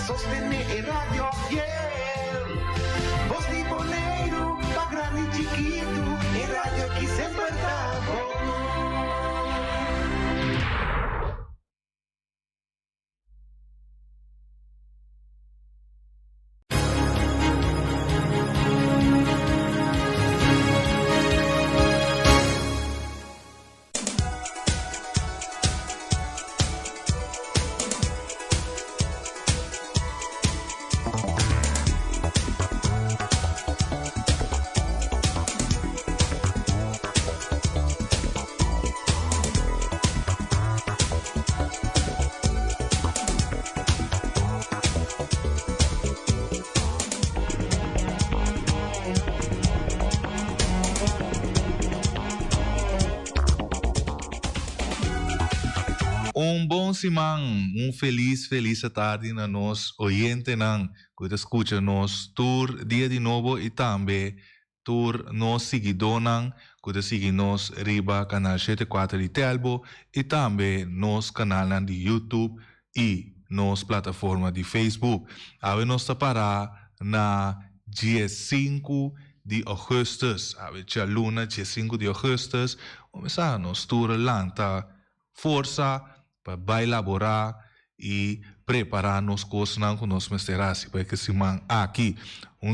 sostener Radio Fiel. Voz de boleiro, pa grande e chiquito, e radio que sempre tá bom. Bom simang, feliz tarde na nos oyente nang que escucha nos tour dia de novo e também tour nos seguidor nang que sigue nos riba canal 74 de Telbo e também nos canal nang de YouTube e nos plataforma de Facebook. Ave nos parar na dia 5 de augustus, ave tia luna dia 5 de augustus, começar nos tour lanta força para elaborar e preparar nos coisas que nós mesterasi para que simang aqui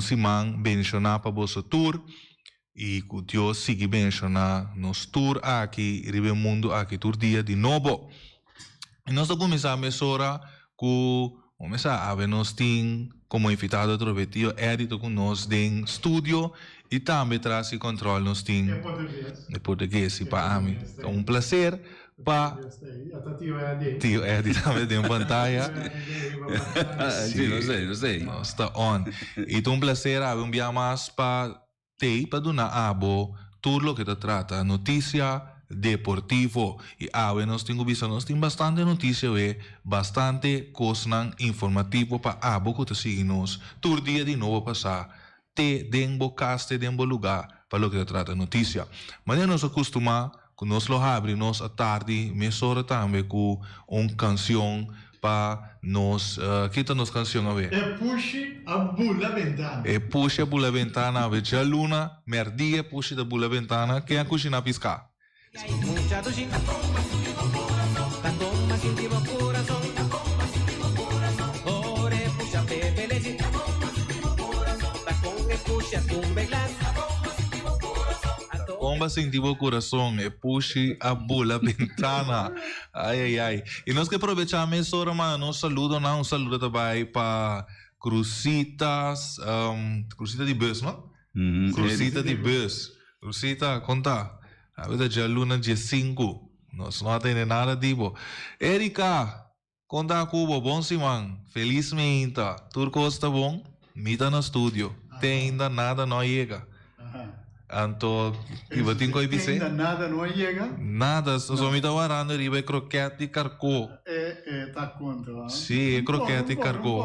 simang mencionar para vosso tour e que Deus siga mencionar nos tour aqui ribe mundo aqui tour dia de novo e nós começar a mesora com começar a ver nós tem como invitado outro vetio edito com nós em estúdio e também traz e controle nós tem em português e para mim é prazer pa tio Eddie também tem pantalla sim, eu sei está on e é prazer haver dia mais para te para donar abo tudo o que te trata notícia deportivo e nós temos visto nós temos bastante notícia bastante coisa informativo para abo que te sigue nos todo dia de novo passar te denbo caste denbo lugar para o que te trata notícia mas nós acostumamos que nós lo abre nós a tarde mesora também com canção para nós kita nos canção a ver puxe a bula ventana puxe a bula ventana a ver já luna merdia puxe da bula ventana que a cozinha piscar Comba sentivo o coração puxe a bula ventana ai e nós que aproveitar essa hora mas nós saludo também para Cruzitas Cruzita de bus não Cruzita de bus Cruzita conta a verdade já luna dia 5 nós não tem nada tipo Erika conta cubo bom simang felizmente turco está bom mita no estúdio tem ainda nada não chega Anto, iba tinha que dizer? Ainda nada não chega? Nada, só me dá varando, riba croquete de carcô. Tá conta. Sim, é croquete de carcô.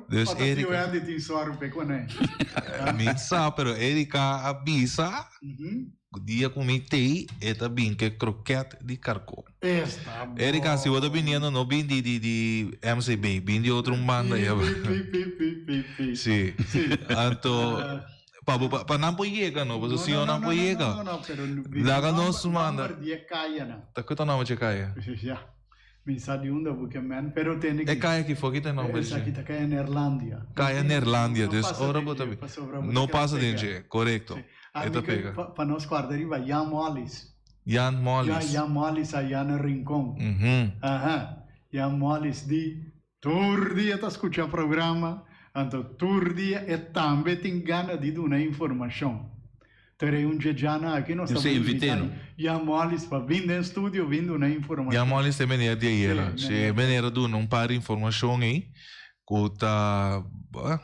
Deus, Erika. Eu ando de soar pe com ele. Me sabe, pero Erika avisa. O dia que me tei, é também que croquete de carcô. Erika, se você vindo não vim de MCB, vim de outro banda. Sim. Anto para não chega não, você senhor não chega. Daga nós manda. Tá que tá não de caia. Já. Me sabe onde porque man, pero tem que. É caia que foi que tem não, mas aqui tá caia Neerlândia. Caia Neerlândia, des ora bota. Não passa dentro, correto. Eta pega. Para nós guardar vai Jan Mollis. Jan Mollis. Jan Mollis aí no Rincón. Jan Mollis di todo dia tá escutando o programa. Então, todo dia e também tem gana de dar uma informação. Terei jejana aqui nós estamos invitando. Jan Mollis para vir no estúdio vindo uma informação. Jan Mollis é maneira de ir, se maneira de um par de informação aí, que tá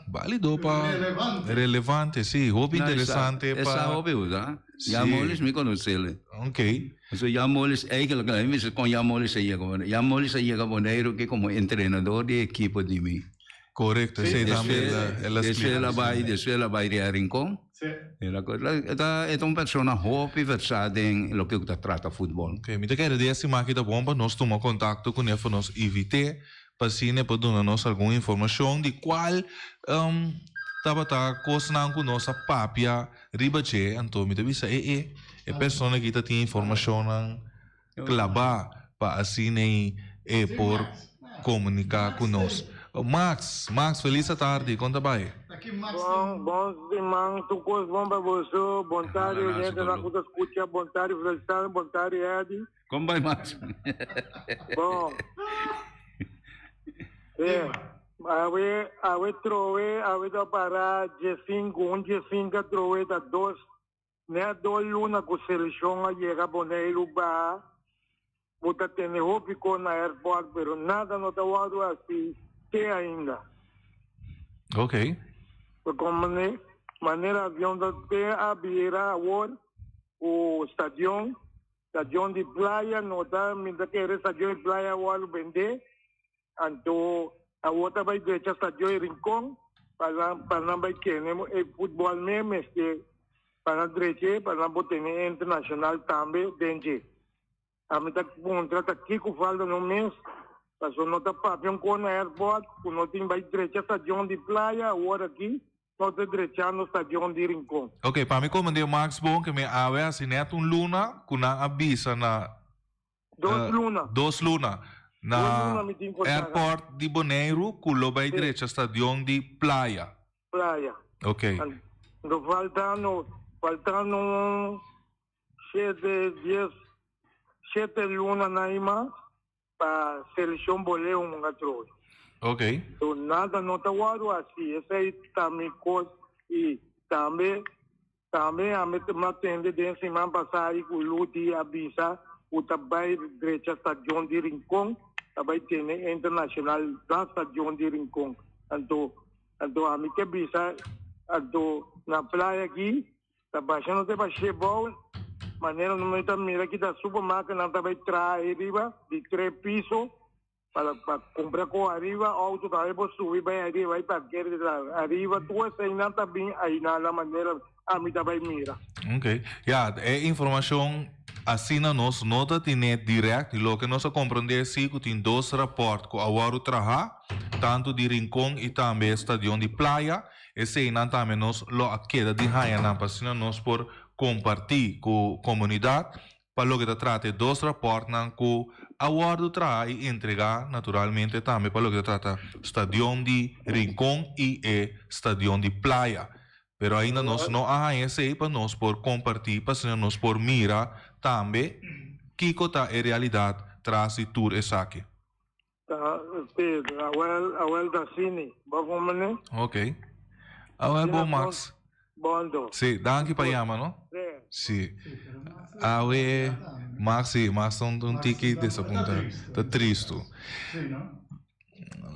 válido para relevante, sim, hobby interessante para. Essa hobby usa. Jan Mollis me conhece ele. Ok. So Jan Mollis é que com Jan Mollis aí agora. Jan Mollis aí agora que como treinador de equipe de mim. Correcto, sí, también después ela vai a Rincón. Sí. É uma pessoa hope versada em lo que trata futebol. Ok, me quero dizer se máquina bomba nós tomamos contato com ele, nós invite Pasine para dar-nos alguma informação de qual tabata coisa com nossa papia ribache, então me devia ser pessoa que tem informação clara para assim por comunicar conosco. Max, feliz tarde, conta bem. Bom demais, tu coisa bom para você, bom tarde, gente, na cuta escuta, bom tarde, Felicidade, bom tarde, Edi. Como vai, Max? Bom, ave trove, ave da para G5 trove da 2, né, 2 luna com seleção a chega boneiro ba, bota tem hope com na airport, pero nada no tá wado assim, que ainda. Ok. Como maneira avião da abrirá agora o estação de praia, não dá, me dá que era estação de praia agora vender, então a outra vai deixar estação de Rincón, para não vai que é futebol mesmo, para direita, para não botar internacional também, dentro. A mim tá contrata aqui com falta no mês, para só não tá papel com na airport, não tem vai direita estação de praia agora aqui. Nós direita no estação de Rincón. Ok, para mim como deu Max bom que me ave assim neto luna, com na avisa na 2 luna na airport de Bonaire, com lo vai direita estação de praia. Ok. No faltando 7 luna na ima para seleção boleu gatrol. Ok. So nada não tá wado assim, essa aí também coisa e também a metade de semana passada o luti avisa o trabalho direita estação de Rincón, trabalho tem internacional da estação de Rincón. Então a mim que avisa, então na praia aqui, tá baixando até baixar bom, maneira não me tá mira aqui da supermercado não tá vai trazer arriba de 3 pisos. Para comprar com arriba, auto também vou subir bem arriba, vai para arriba, tu essa aí não está bem aí na maneira a mim também mira. Ok, é informação assim na nossa nota tem direto, lo que nós compreendemos é que tem 2 raportes com o trabalho, tanto de Rincón e também estação de praia, esse aí não também nós lo queda de raia na página nós por compartilhar com a comunidade. Para lo que trata 2 raportes com a do trabalho e entregar naturalmente também para lo que trata estação de Rincón e estação de praia. Pero ainda nós não há esse aí para nós por compartilhar, para nós por mirar também que está a realidade traz de tudo isso aqui. Awel da Cine, vamos né? Ok. Awel bom Max. Bondo. Sim, danke para chamar, não? Sim. Awe Max um tique dessa ponta. Tá triste.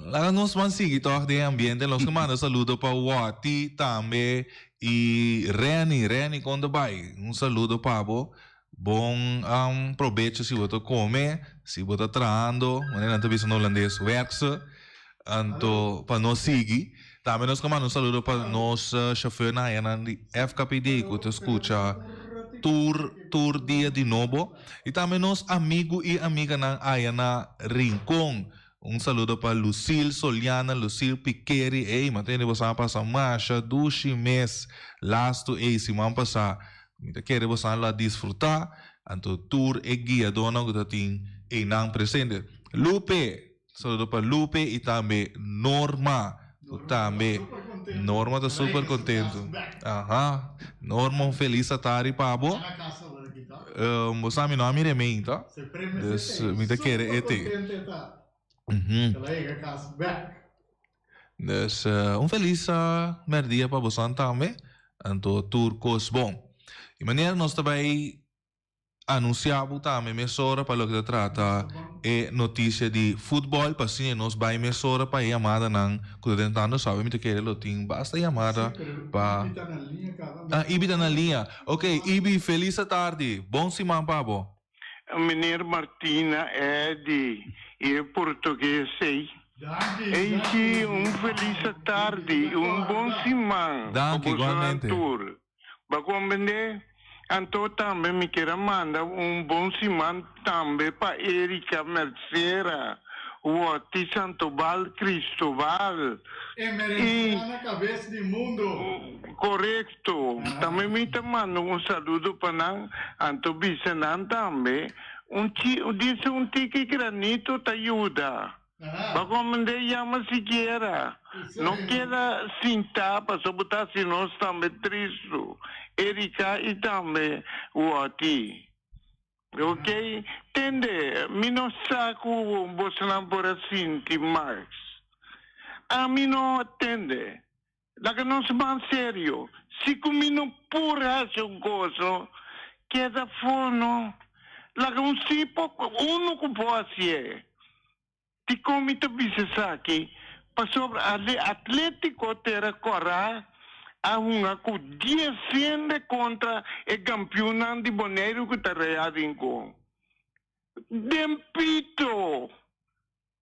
Lá nós vamos seguir todo o ambiente, nós mandamos saludo para o Wati também e Reni quando vai. Saludo para você. Bom proveito se você come, se você está trabalhando, maneira não está holandês werkse, então para nós seguir. Também nós mandamos saludo para nós chofer na FKPD que te escuta tour dia de novo e também nós amigo e amiga na Ayana Rincón. Saludo para Lucille Soliana, Lucille Piqueri, matene você passa marcha, 2 meses, lasto se man passa, me quer você lá desfrutar, então tour e guia dona que tem nang presente. Lupe, saludo para Lupe e também Norma. Também Norma está super contento. Norma feliz tarde para você. Você me não me rementa. Me te quer Dus feliz merdia para você também. Então tour cos bom. E maneira nós também anunciamos também emissora para o que trata notícia de futebol, para assim nós vai emissora para chamada não, quando tentando sabe me que ele tem basta chamada para Ibi tá na linha. Ok, Ibi, feliz tarde. Bom semana para você. Meneer Martina Edi, português sei. Ehi, feliz tarde, bom semana. Danke, igualmente. Baguambende, então também me quero mandar bom semana também para Erika Mercera, o ti Santoval Cristóbal. Emerência na cabeça do mundo. Correto. Também me mando um saludo para Anto Bisenan também. Disse um tique granito te ajuda. Como me chama siquiera. Não queda cinta para botar se nós também triste. Erika e também o ti. Ok? Tende, mi non sa como você não por assim, Max. A mim não atende. La que não se man sério. Se comigo por razão gozo, queda fono. La que tipo, uno que pode é. Ti come te bises aqui, passou Atlético terá correr a uma que descende contra o campeão de Boneiro que está realizando. Dempito,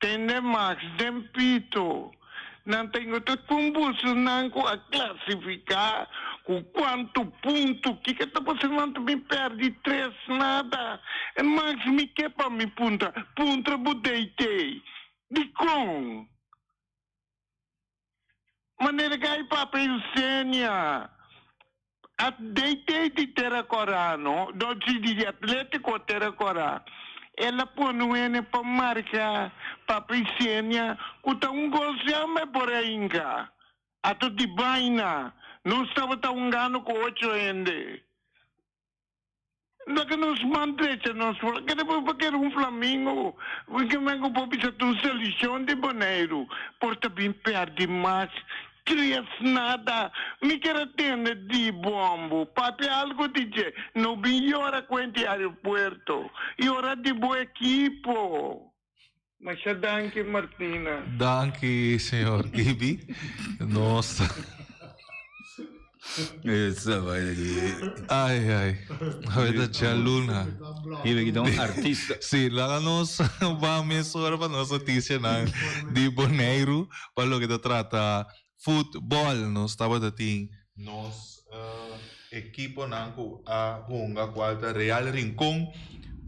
tem Max, Dempito. Não tenho outra combustão a classificar com quanto ponto que está passando me perde 3 nada. Max me quer para me punta budeitei. De com. Maneira que aí papel sênia. A deitei de Terracorano, do de Atlético Terracorá. Ela põe para marcar papel sênia, que um gozama por aí. A tu de baina, não estava tão gano com 8 ende. Não que nos mantém, nós que depois porque era Flamengo, porque me pode tu seleção de Boneiro, porta bem perde mais. 3 nada, me quer atender de bombo, papi algo dice, não vi hora quanti aeroporto, e hora de boa equipo. Mas danke Martina. Danke, senhor Ibi. Nossa. Essa vai aqui. Ai. Avete già luna. Ibi que é um artista. Sì, la nostra va mezz'ora per la nostra notizia di Boneiro, quello che tratta futebol, nós estava dating nos equipo nanku a hunga qualta Real Rincón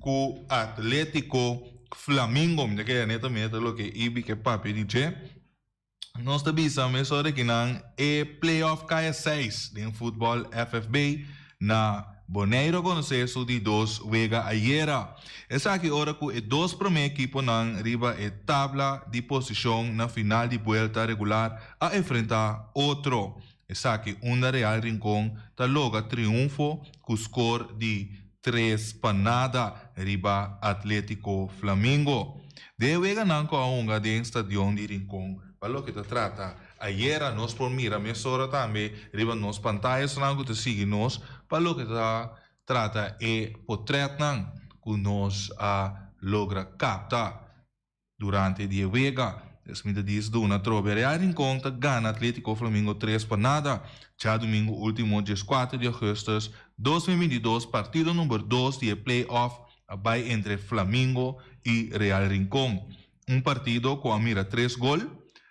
cu Atlético Flamengo, me que neta lo que Ibi que papi dice. Nós tabisa me sore que nan playoff kaya 6 din futebol FFB na Boneiro conhecer su de 2 wega ayer. Essa aqui hora que é 2 primeiro equipo nan riba e tabla de posição na final de vuelta regular a enfrentar outro. Essa aqui Real Rincón tá logo triunfo com score de 3 panada riba Atlético Flamengo. De wega nan ko aunga de estadion de Rincón. Para que te trata ayer nós por mira mesora também riba nos pantallas nan que te sigue nos para que te trata portrait nan que nós logra captar durante o dia wega. Desmita diz do na trobe Real Rincón gana Atlético Flamengo 3 para nada. Já domingo último dia 4 de agosto 2022 partido número 2 de playoff vai entre Flamengo e Real Rincón. Partido com a mira 3 gols.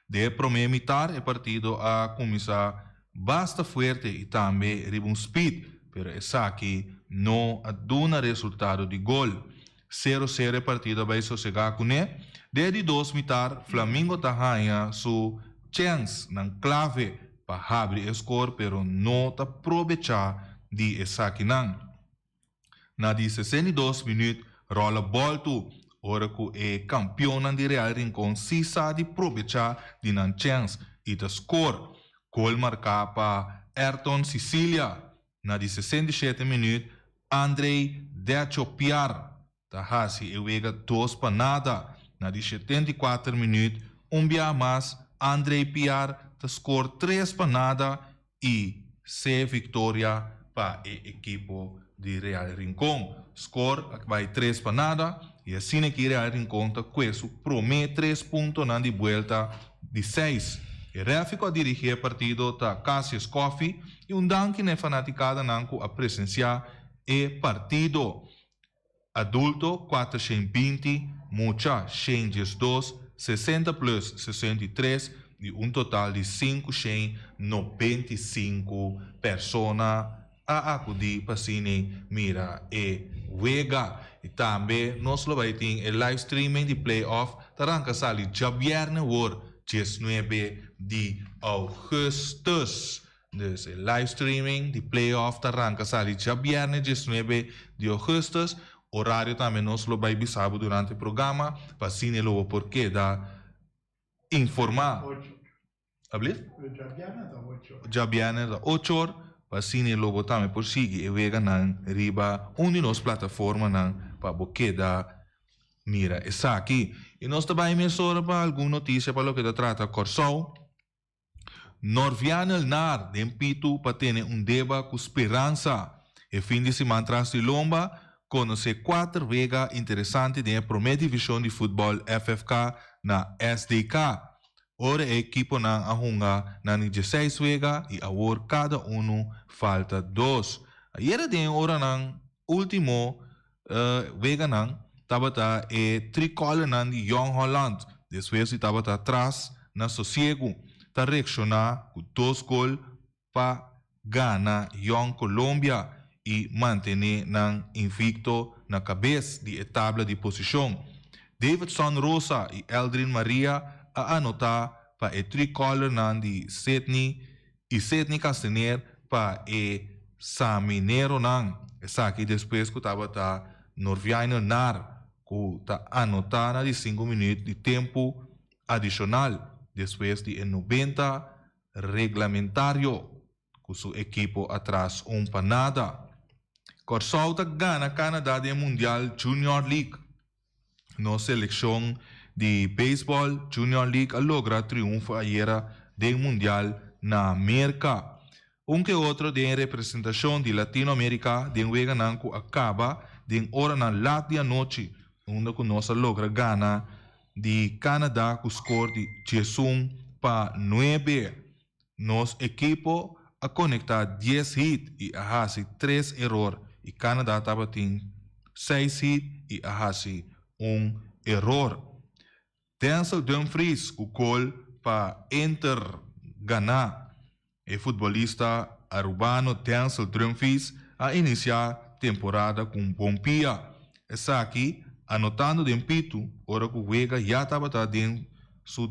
De primeira metade, o partido a começar bastante forte e também riba speed, pero essa aqui não dá resultado de gol. 0-0 partido vai sossegar com ele. Desde 2 metade, Flamengo ganha sua chance na clave para abrir o score, pero não está aproveitar de essa aqui não. Na 62 minutos, rola bola tu. Ora que é campeão de Real Rincón, se sabe aproveitar de uma chance e de score. Gol marcado para Ayrton Sicilia. Na 67 minutos, Andrei Dechopiar. Tahasi e wega 2 para nada. Na 74 minutos, dia mais, Andrei Piar score 3 para nada e 6 vitória para a equipe de Real Rincón. Score vai 3 para nada. E assim que Real Rincón questo promete 3 pontos na de volta de 6. E Refico a dirigir o partido está Cassius Coffey e danke na fanaticada nanco a presenciar o partido. Adulto 420, mucha 2, 60 plus 63 e total de 595 pessoas a acudir para cine mira e wega. e também nós lo vai ter o live streaming de playoff taranca sali já viernes war 19 de augustus. Dus o live streaming de playoff taranca sali já viernes 19 de augustus. Horário também nós lo vai bisabo durante o programa para cine lo porque da informar. Ablir? Já viernes da 8 horas. Pasine lobo também por seguir e vega nan riba de nos plataforma nan para boqueda mira essa aqui e nós também emissora para alguma notícia para o que trata Corsol Norvianel nar de Pitu para ter deba com esperança e fim de semana tras de lomba conhecer 4 vega interessante de primeira divisão de futebol FFK na SDK. Ora a equipo na ahunga na 16 vega e agora cada falta 2. Ayer de ora nang último vega nang tabata e tricolor nang de Young Holland. Después tabata atrás na sosiego ta reacciona com 2 gols pa gana Young Colombia e mantener nang invicto na cabeça de tabla de posição. Davidson Rosa e Eldrin Maria a anotar para o tricolor de Sydney e Sydney Castaner para o Saminero nan. Essa aqui depois que estava tá Norviano nar que tá anotar de 5 minutos de tempo adicional depois de 90 regulamentário com seu equipo atrás para nada. Corsol tá gana Canadá de Mundial Junior League no seleção de beisebol Junior League logra triunfo ayer do Mundial na América. Que outro de representação de Latinoamérica de Wegananco acaba de hora na lata de noite, onde que nós logra gana de Canadá com score de 11-9. Nos equipo a conectar 10 hits e a hace 3 erros e Canadá estava tem 6 hits e a hace erro. Denzel Dumfries, o gol para Inter ganhar. O futebolista arubano Denzel Dumfries a iniciar temporada com bom pia. Essa aqui, anotando de Pitu, hora que o Vega já estava dentro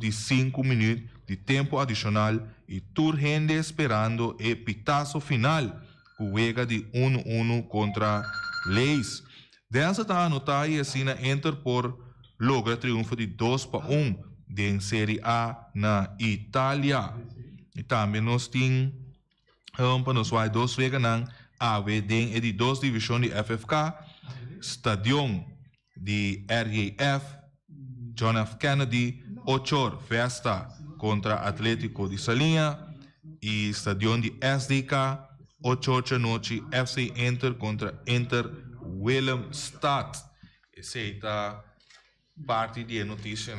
de 5 minutos de tempo adicional e Turgende esperando o pitazo final, com o Vega de 1-1 contra Leis. Denzel está anotado e assina Inter por logra triunfo de 2-1 de Série A na Itália. E também nós temos para nós vai 2 vezes na AV de 2 divisões de FFK, Stadion de RAF, John F. Kennedy, 8 festa contra Atlético de Salinha e Stadion de SDK, 8 noite FC Inter contra Inter Willemstad. Esse está parte de notícia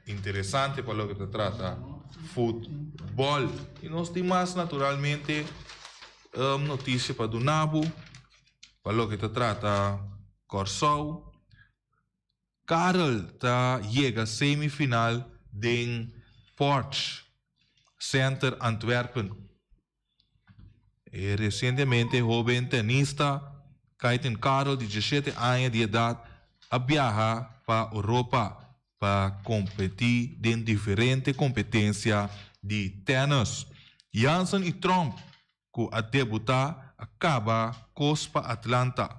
interessante para o que se trata futebol. E nós temos naturalmente notícia para o Nabo, para o que se trata Corsol. Karel chega semifinal de Porsche Center Antwerpen. E recentemente, jovem tenista Kaiten Karel, de 17 anos de idade, a viajar para a Europa para competir em diferentes competências de tênis. Janssen e Trump, que a debutar, acaba Cospa Atlanta.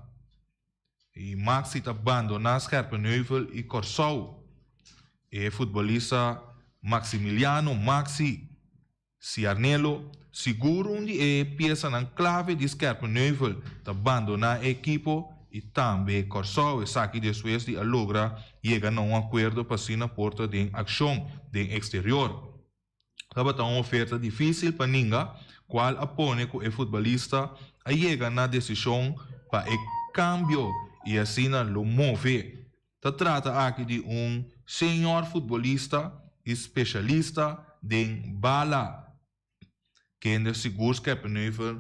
E Maxi abandona Scherpenheuvel e Corsol. E futebolista Maximiliano Maxi Ciarnello, seguro onde é peça na clave de Scherpenheuvel, abandona a equipo e também Corsol, essa aqui depois de logra chega a um acordo para a porta de ação de exterior. Estava uma oferta difícil para ninguém, qual apone que o futebolista a chega na decisão para o cambio e assim lo move. Se trata aqui de senhor futebolista especialista de bala, que ainda seguro que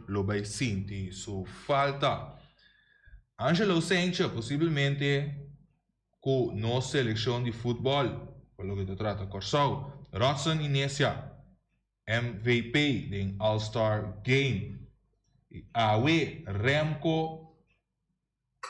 lo vai sentir sua falta. Angelo Sencha, possivelmente com nossa seleção de futebol, pelo que se trata Corsol. Rodson Inesia, MVP de All-Star Game. Awe Remco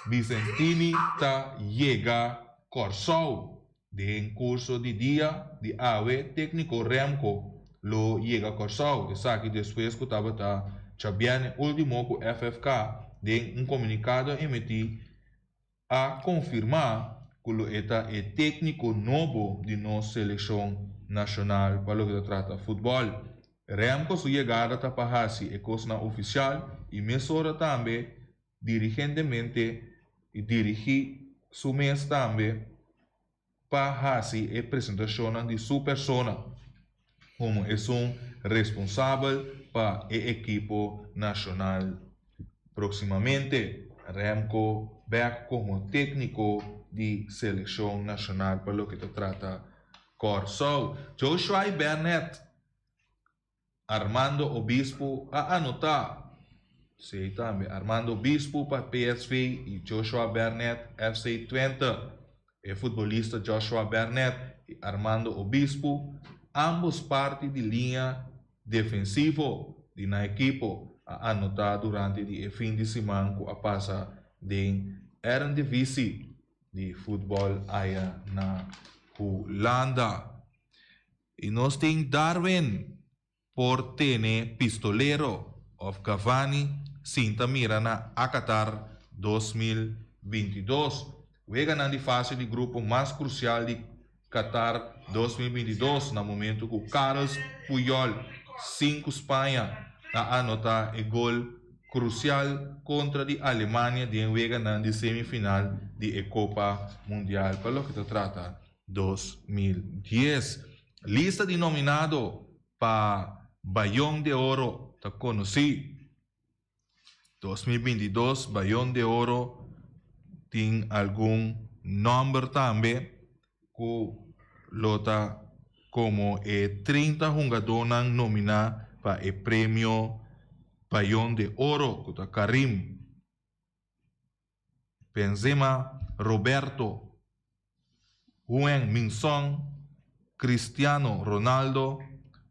Vicentini ta llega Corsau. De curso de dia de AWE técnico Remco lo llega Corsau. Essa que depois que estava Chabiane último com FFK de comunicado emitido a confirmar que lo eta é técnico novo de nossa seleção nacional para o que trata futebol. Remco sua chegada está para é coisa oficial e mesora também dirigentemente e dirigir seu mês também para a apresentação de sua persona como é responsável para a equipe nacional. Proximamente, Remco back como técnico de seleção nacional para o que trata Corsau. Joshua Bernat, Armando Obispo a anotar. Sim, também. Armando Obispo para PSV e Joshua Bernat FC Twente. O futebolista Joshua Bernat e Armando Obispo, ambos parte de linha defensivo de na equipe a anotar durante o fim de semana que a passa de Eredivisie de futebol aí na Holanda. E nós temos Darwin Portene Pistolero of Cavani Sinta mira na Qatar 2022. Wega na fase de grupo mais crucial de Qatar 2022 no momento que o Carlos Puyol 5 Espanha a anotar o gol crucial contra a Alemanha de Wega na semifinal de Copa Mundial para o que se trata 2010. Lista de nominado para Ballon de Oro está conhecido 2022 Ballon de Oro tem algum número também que lota como 30 jogadores nominados para o prêmio Ballon de Oro, que Karim Benzema, Roberto, Juan Minson, Cristiano Ronaldo,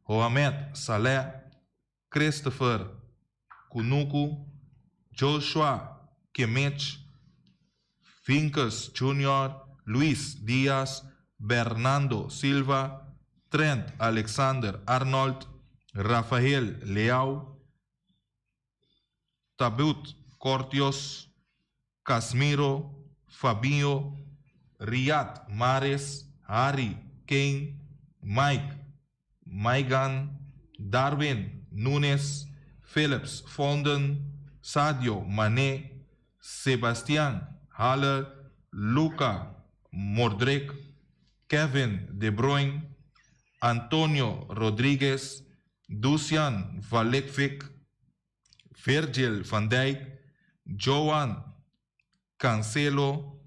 Mohamed Salah, Christopher Kunuku, Joshua Kimmich, Vincas Jr., Luis Díaz, Bernardo Silva, Trent Alexander-Arnold, Rafael Leao, Tabut Cortios, Casemiro, Fabinho, Riyad Mahrez, Harry Kane, Mike Maigan, Darwin Núñez, Phillips Foden, Sadio Mané, Sebastián Haller, Luka Modric, Kevin De Bruyne, Antonio Rodriguez, Dusan Vlahovic, Virgil van Dijk, Joan Cancelo,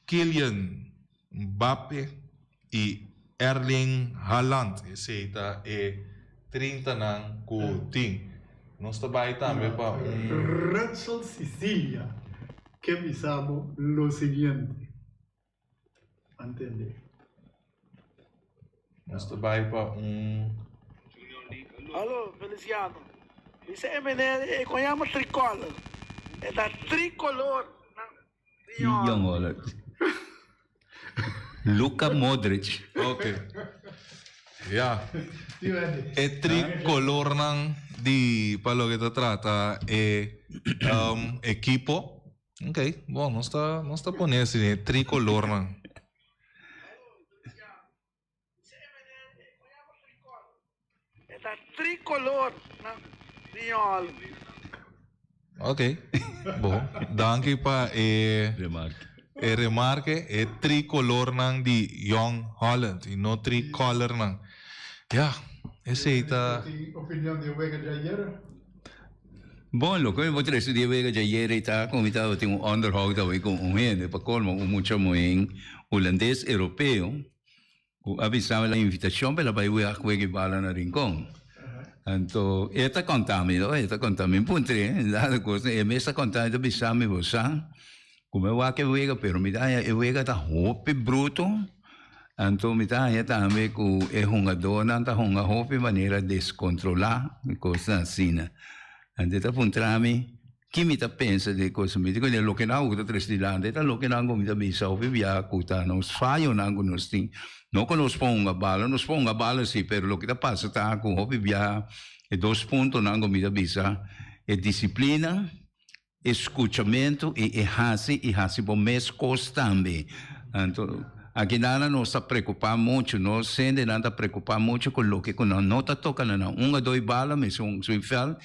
Kylian Mbappé e Erling Haaland. Esse é 30 anos que tem. Nós também para Red Sol Sicilia, que avisamos lo siguiente. Entende? Nós também para Alô, Feliciano. Isso é menino, conhecemos tricolor. É da tricolor. Olha. Luka Modric. Ok. Ja. É tricolor de para o que se trata equipo. Ok, bom, não está ponendo assim, tricolor É da tricolor. Senhor. Ok, bom, danke para remarque é tricolor de Young Holland e não tricolor Ja, esse aí tá. Opinião de Wega de ayer? Bom, lo que eu vou trazer de Wega de ayer está convidado a ter onderhoud com gente para colmo muito muito holandês europeu. Avisava a invitação para vai Wega que bala na Rincón. Então, está contaminado, puntre, nada coisa, é mesmo contaminado, avisava você. Como eu acho que Wega, pero me dá, Wega tá roupa bruto. Então, me dá também que é jogador, não está roupa de maneira descontrolada, coisa assim. Então, está puntrami chi mi pensa di cosa mi dico lo che non ho tre stilante lo che non mi bisa o via cuta non sfaio non conosci non conosco una balla sì per lo che passa ta con o via e 2 punti non mi bisa e disciplina escuchamento e hasi bom mes costante então aqui nada não está preocupar muito não sente nada preocupar muito com o que quando não está tocando não 1 ou 2 balas mas um fel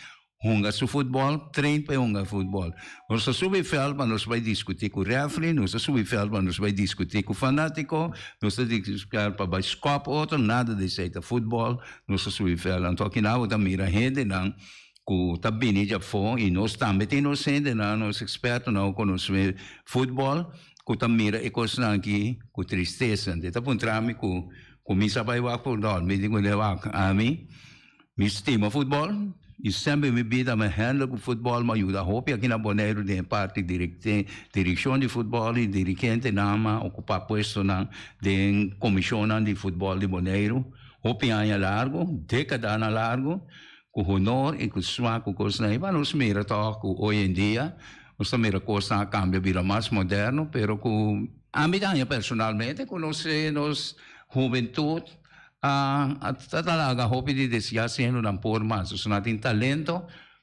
Hunga su futebol, trein para hunga futebol. Nós subi fel, mas nós vai discutir com o referee, nós subi fel, mas nós vai discutir com o fanático, nós discutir para vai scope outro, nada de seita futebol, nós subi fel. Então aqui não tá mira gente não, que tá bem já foi e nós também temos gente não, nós expertos não conhecemos futebol, que tá mira e coisa aqui com tristeza, de tá pontrami com me sabe vai futebol, me digo levar a mim, me estima futebol. E sempre me vida me handle com futebol, me ajuda a roupa aqui na Bonaire de parte direção de futebol e dirigente nama ocupar posto na de comissão de futebol de Bonaire. Roupa anos largo, década na largo, com honor e com sua com coisa aí, mas nos mira toque hoje em dia, nos mira coisa cambia vira mais moderno, pero com a minha personalmente conhece nos juventude talaga hopi di desya sendo na forma so natin talento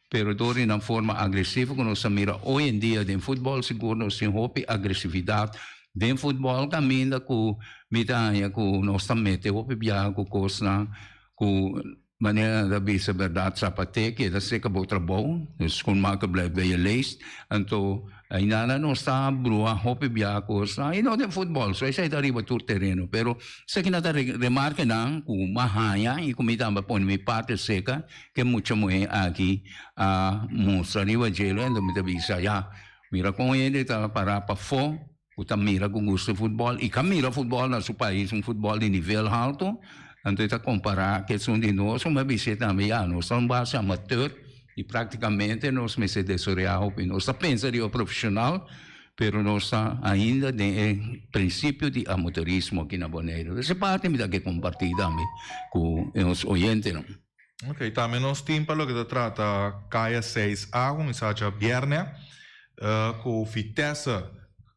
pero dori na forma agressiva quando se mira hoje em dia em futebol seguro sem hopi agressividade em futebol caminha com mitanya com nossa meta hopi bia com coisa com maneira da bisa verdade sapate que da seca bo trabalho com marca blab bem leest então ainda não está brua hopi bia coisa e não tem futebol só isso aí arriba todo terreno pero se que nada remarca não com mahaya e comida para pôr me parte seca que muito muito aqui a mostra arriba gelo ainda me bisa já mira com ele tá para fo o mira com gosto de futebol e camira futebol no seu país futebol de nível alto então está comparar que são de nós uma visita também nós somos base amateur e praticamente nós me se desorientamos nós pensa de profissional pero nós ainda de princípio de amateurismo aqui na Bonaire essa parte me dá que compartilhar também com os ouvintes Ok, também nós temos para o que trata Caia 6A, começar viernes, com Vitesse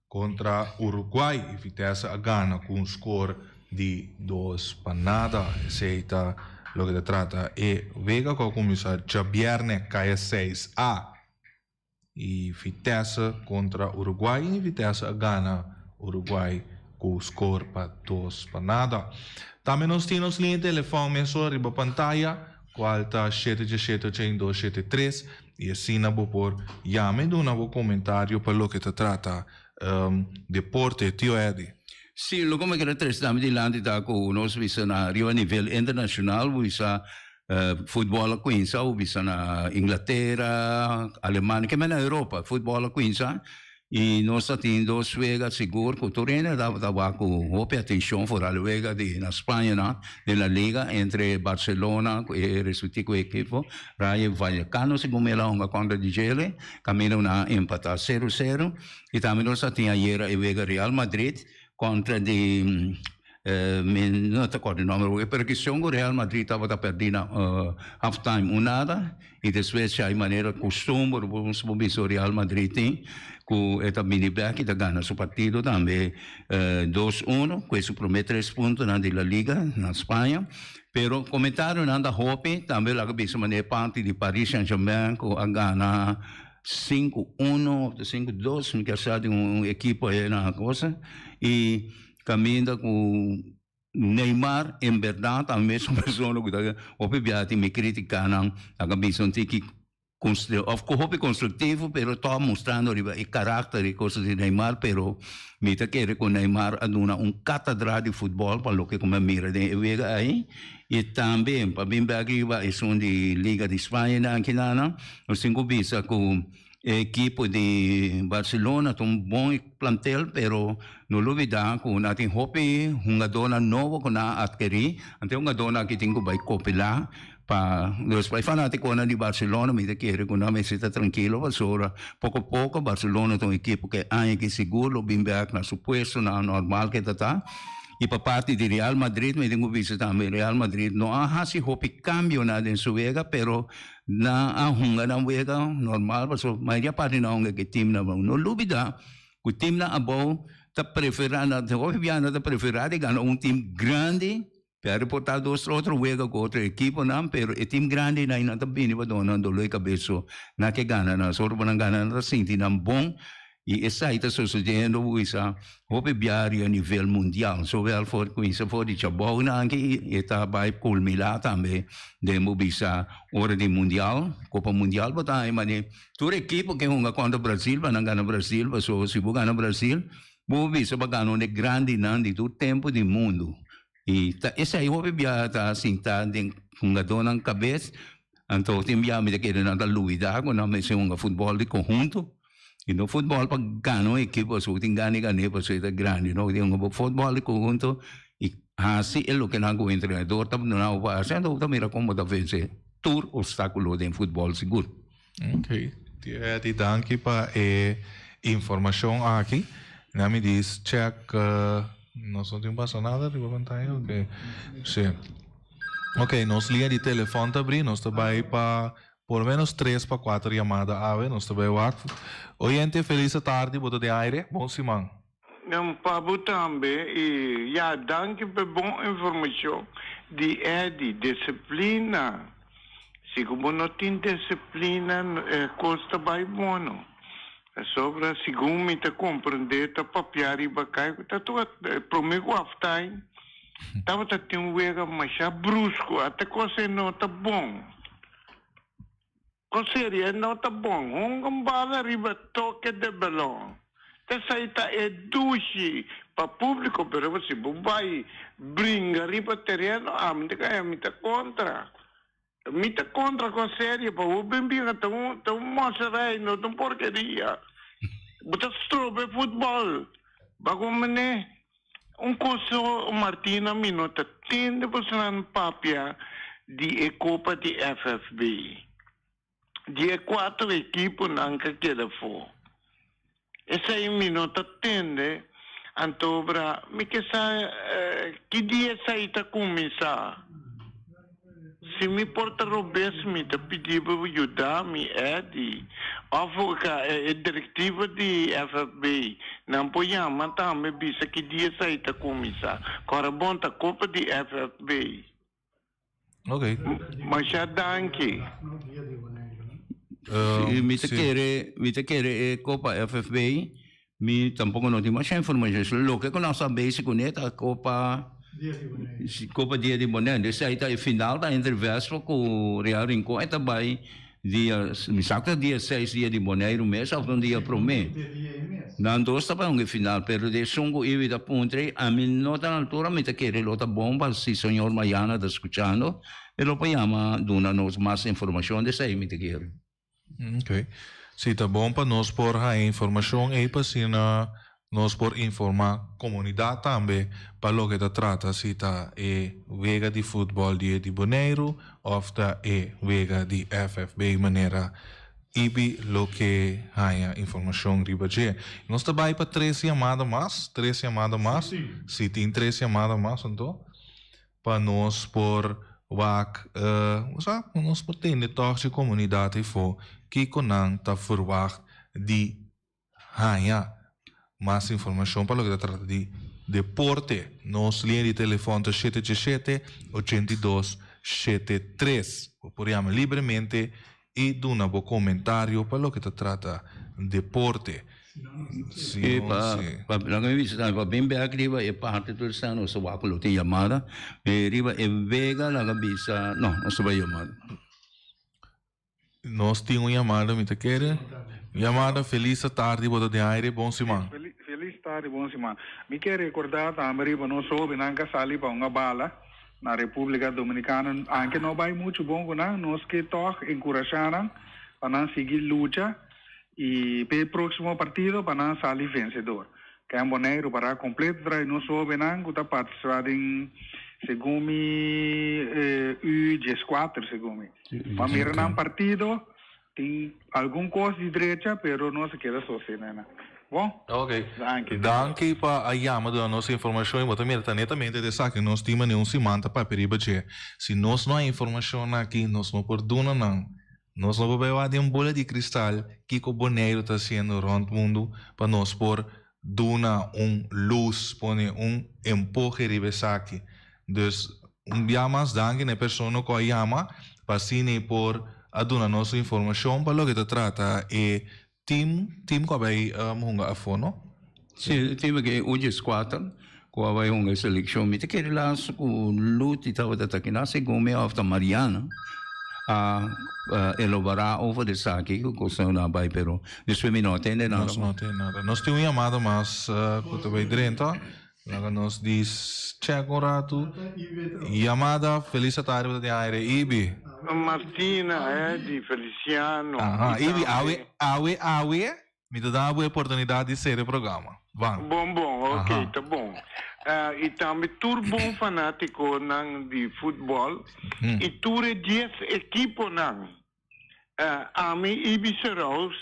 contra Uruguai e Vitesse ganha com um score de 2-0, aceita o que trata e Vega com começar já viernes Caia 6A e Vitesse contra Uruguai e Vitesse ganha Uruguai com score para 2-0. Também nós temos linha de telefone sobre a pantalla, qual está 717-273 e assim não vou por llame de um comentário para o que trata deporte, tio Eddie. Sì, lo come che stiamo di landita con uno scenario a livello internazionale, visa football qui, visa na Inghilterra, Alemania, che meno Europa, football qui, e nós tendo suega seguro que o Torino dava com muita atenção fora a luega na Espanha, na Liga entre Barcelona e respectivo equipo, Rayo Vallecano segundo ela uma contra de Gele, caminho na empatar 0-0 e também nós tinha ayer e vega Real Madrid contra de não te acordo o nome, porque se o Real Madrid estava perdendo half-time 1-0 e depois de maneira costume o Real Madrid tem com esta mini-back que ganha seu partido também 2-1, questo promete 3 pontos na Liga na Espanha, pero comentário nada hope também lá que maneira parte de Paris Saint-Germain com a ganha 5-1, 5-2, me quer de equipe aí na coisa e caminha com Neymar, em verdade, a mesma pessoa que obviamente me critica não, a cabeça que construtivo, pero está mostrando o caráter e coisas de Neymar, pero me quer com Neymar a dar cátedra de futebol para o que como mira de vega aí e também para bem agriva é de Liga de Espanha aqui na nós temos vista com equipe de Barcelona tem bom plantel, pero não olvidar que nós temos uma dona nova que nós adquirir, então uma dona que tem que vai copiar para os fanáticos de Barcelona, me quer que nós está tranquilo, mas pouco a pouco Barcelona tem uma equipe que é seguro, bem na suposto, na normal que está. e para parte de Real Madrid, me tenho visto também Real Madrid, não há se hope cambio nada em sua vega, pero na ahunga na vega normal, mas a maioria parte na ahunga que time na não dúvida, o time na abo tá preferando, tá preferando ganhar time grande. Pero portar outro vega com outra equipe não, pero o time grande na ina também vai donando loi cabeça na que gana na só para ganhar na senti não bom e essa aí está sucedendo isso houve biário a nível mundial so well for com isso for de chabou na que está vai culminar também de mobisa hora de mundial Copa Mundial botar aí mas toda equipe que joga contra Brasil vai ganhar Brasil so se vai ganhar Brasil mobisa vai ganhar de grande não de todo tempo do mundo. E essa aí houve biata assim tá de jogador na cabeça então tem biata me querer na luida quando me se um futebol de conjunto e no futebol para ganhar equipe só tem ganhar para ser grande não tem um futebol de conjunto e assim é o que não o treinador tá não vai sendo também como da vez tour obstáculo de futebol seguro. Ok, te danke para informação aqui. Não me diz check não só tem passado nada de pantalla, ok. Sim. Ok, nos linha de telefone tá abrindo, nós trabalhamos para por menos 3 para 4 chamadas ave, nós trabalhamos. Oyente, feliz tarde, boa de aire, bom semana. Não pabo também e já danke por boa informação de disciplina. Se como não tem disciplina, custa bem bom. Sobre segundo me te compreender te papiar e bacai tá tu promigo aftai tava tá tem um vega mas brusco até coisa não tá bom coisa não tá bom bala riba toque de balão te sai tá duche para público pero você vai brinca riba terreno me te contra com série para o bem tão moçarei não tão porcaria botar strobe futebol bagulho curso Martina minuta tende para papia de Copa de FFB de 4 equipes não que queda for essa aí minuta tende antobra me que sa que dia sai tá começar se me porta robes me te pedir para ajudar me de a diretiva de FFB não apoia mas também bisa que dia sai tá começar agora bom tá Copa de FFB ok mas já danke me te querer Copa FFB me tampouco não tem mais informação lo que nós sabemos com a Copa Dia de Boné, desse aí tá em final da entrevista com o Real Rincón, aí também dia, me saca dia 6 dia de Boné, o mês, ou um dia pro mês. Não dois tá para final, pero de sungo e da puntre, a mim não tá na altura, me tá querer outra bomba, se o senhor Maiana tá escutando, ele vai chamar, dando-nos mais informação desse aí, me tá querer. Ok. Se tá bom para nós pôr a informação aí para se nós por informar a comunidade também para o que se trata se está vega de futebol de Boneiro ou está vega de FFB maneira ibi lo que há informação riba je nós trabalhamos para 3 chamadas mais se tem 3 chamadas mais então para nós por nós por ter toque comunidade e for que conan tá forward de mais informação para o que trata de deporte. Nos linha de telefone 777-8273. Podemos livremente e dar um bom comentário para o que trata de deporte. Para bem bem riba é parte do estado só vai colocar chamada riba é vega lá bisa não só vai chamada nós temos uma chamada me te quer chamada feliz tarde boa de aire bom semana feliz tarde bom semana me quer recordar também para nós soube nanga sali para uma bala na República Dominicana anche não vai muito bom né nós que toque encorajar para nós seguir luta e para o próximo partido para nós sair vencedor que é um boneiro para completo trai nós soube não que está participando em segundo U14 segundo para mirar um partido tem algum coisa de direita pero não se queda sozinho né Bom? Ok. Anche. Danke pa ayama da nossa informação e botar merda netamente de saque nós tima nenhum simanta para periba che. Se nós não há informação aqui, nós não perdona não. Nós não vamos ver bola de cristal que o boneiro está sendo rond mundo para nós por dona luz, pone empurre ribe saque. Dus yamas danke na persona que ayama para sine por aduna nossa informação para lo que te trata e team ko bay hunga afono si team que hoje squatter ko vai hunga seleção mi te quer lá o luti tava da takina se come after Mariana a elaborar over de saque que coisa na vai pero isso me não tem nada nós temos chamada mas quando vai dentro lá nos diz checo rato chamada feliz tarde de aire Ibi Martina di Feliciano. Ibi awe me dá a oportunidade de ser o programa. Bom, ok, tá bom. E também tur bom fanático de futebol e tur 10 equipo nang. A mim Ibi Seraus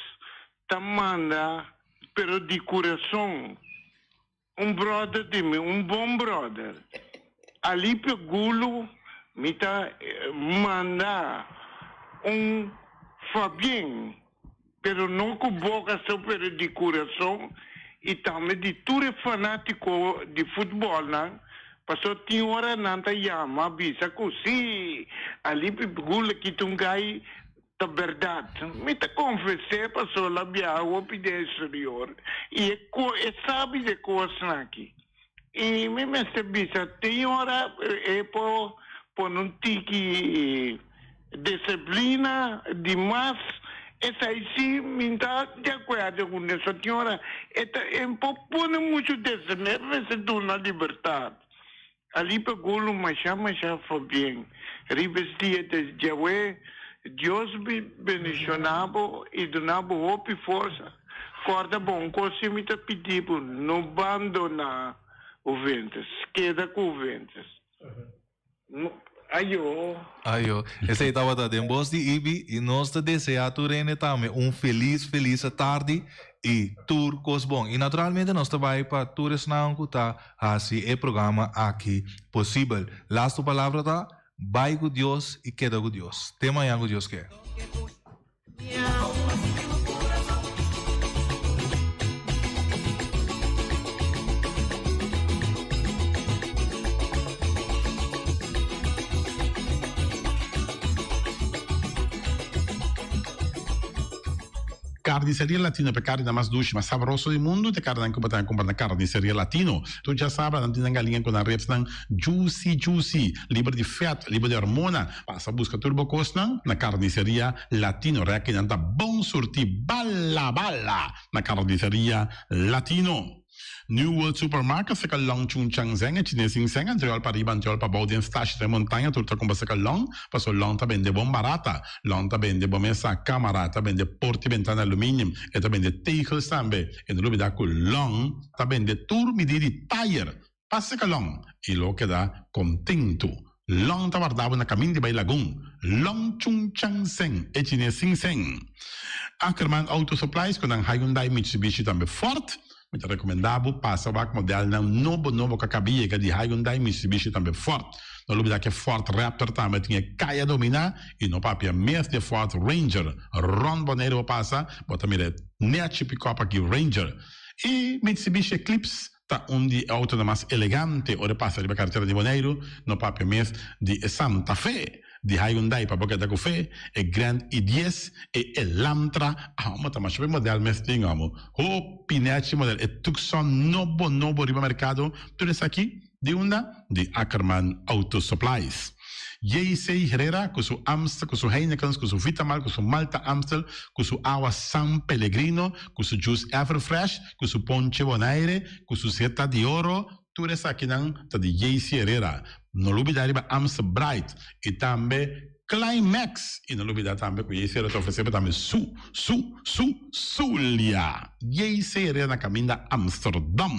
tamanda pero de coração brother de mim, bom brother. Ali pegulo mita manda Fabien, pero não com boca só pero de coração e também de tudo fanático de futebol, não? Passou tinha hora nanta yama bisa così ali pegula que tu gai da verdade. Me te confessei passou lá bia o pide exterior e sabe de coisa aqui. E me bisa tem hora é por não ter que disciplina demais, essa aí sim me dá de acordo com essa senhora, é um pouco muito desneve na liberdade. Ali pegou uma chama já foi bem, revestia de Yahweh, Deus bendicionava e donava hope e força, corda bom, coisa me está pedindo, não abandona o ventos, queda com o ventos. Ayo. Esse aí estava dando voz de Ibi e nós te desejamos também feliz tarde e tour cos bom. E naturalmente nós trabalhamos para tours não cutar assim é programa aqui possível. Last palavra tá, vai com Deus e queda com Deus. Tema aí com Deus quer. Carniceria Latino per carne mais doce, mas saboroso do mundo, te carne que botar comprar na Carniceria Latino. Tu já sabe, não tem galinha com a reps não juicy, livre de fat, livre de hormona. Passa busca turbo costa na Carniceria Latino, que não tá bom surti bala na Carniceria Latino. New World Supermarket fica long chung chang zeng e chinês sing seng anterior para riba anterior para baudien stash de montanha turta com basta long passo long tá bende bom barata long tá bende bom essa câmara tá bende porti ventana alumínio e tá bende teicos também e no lubida com long tá bende tur medidi tire passa que long e lo que dá contento long tá guardava na caminho de Bailagoon long chung chang zeng e chinês sing seng Ackerman Auto Supplies com a Hyundai Mitsubishi também forte. Muito recomendável, passa o modelo novo que acabia de Hyundai Mitsubishi também forte. No lugar que Ford Raptor também tinha caia dominar e no papel mesmo de Ford Ranger. Ron Bonero passa, bota mire, net pick-up aqui Ranger. E Mitsubishi Eclipse tá de auto mais elegante, ora passa de carteira de Bonero, no papel mesmo de Santa Fe. De Hyundai para boca da café, e Grand i10 e Elantra, mas também o modelo mesmo tingamo. O pinete modelo e Tucson novo riba mercado, tudo isso aqui de de Ackerman Auto Supplies. J.C. Herrera, com seu Amstel, com seu Heineken, com seu Vitamal, com seu Malta Amstel, com seu Agua San Pellegrino, com seu Juice Everfresh, com seu Ponche Bonaire, com seu Seta de Oro, tudo isso aqui tá de J.C. Herrera. Não olvidar riba Amstel Bright e também Climax e não olvidar também que J.C. Herrera oferece também Zulia. J.C. Herrera na caminho da Amsterdam.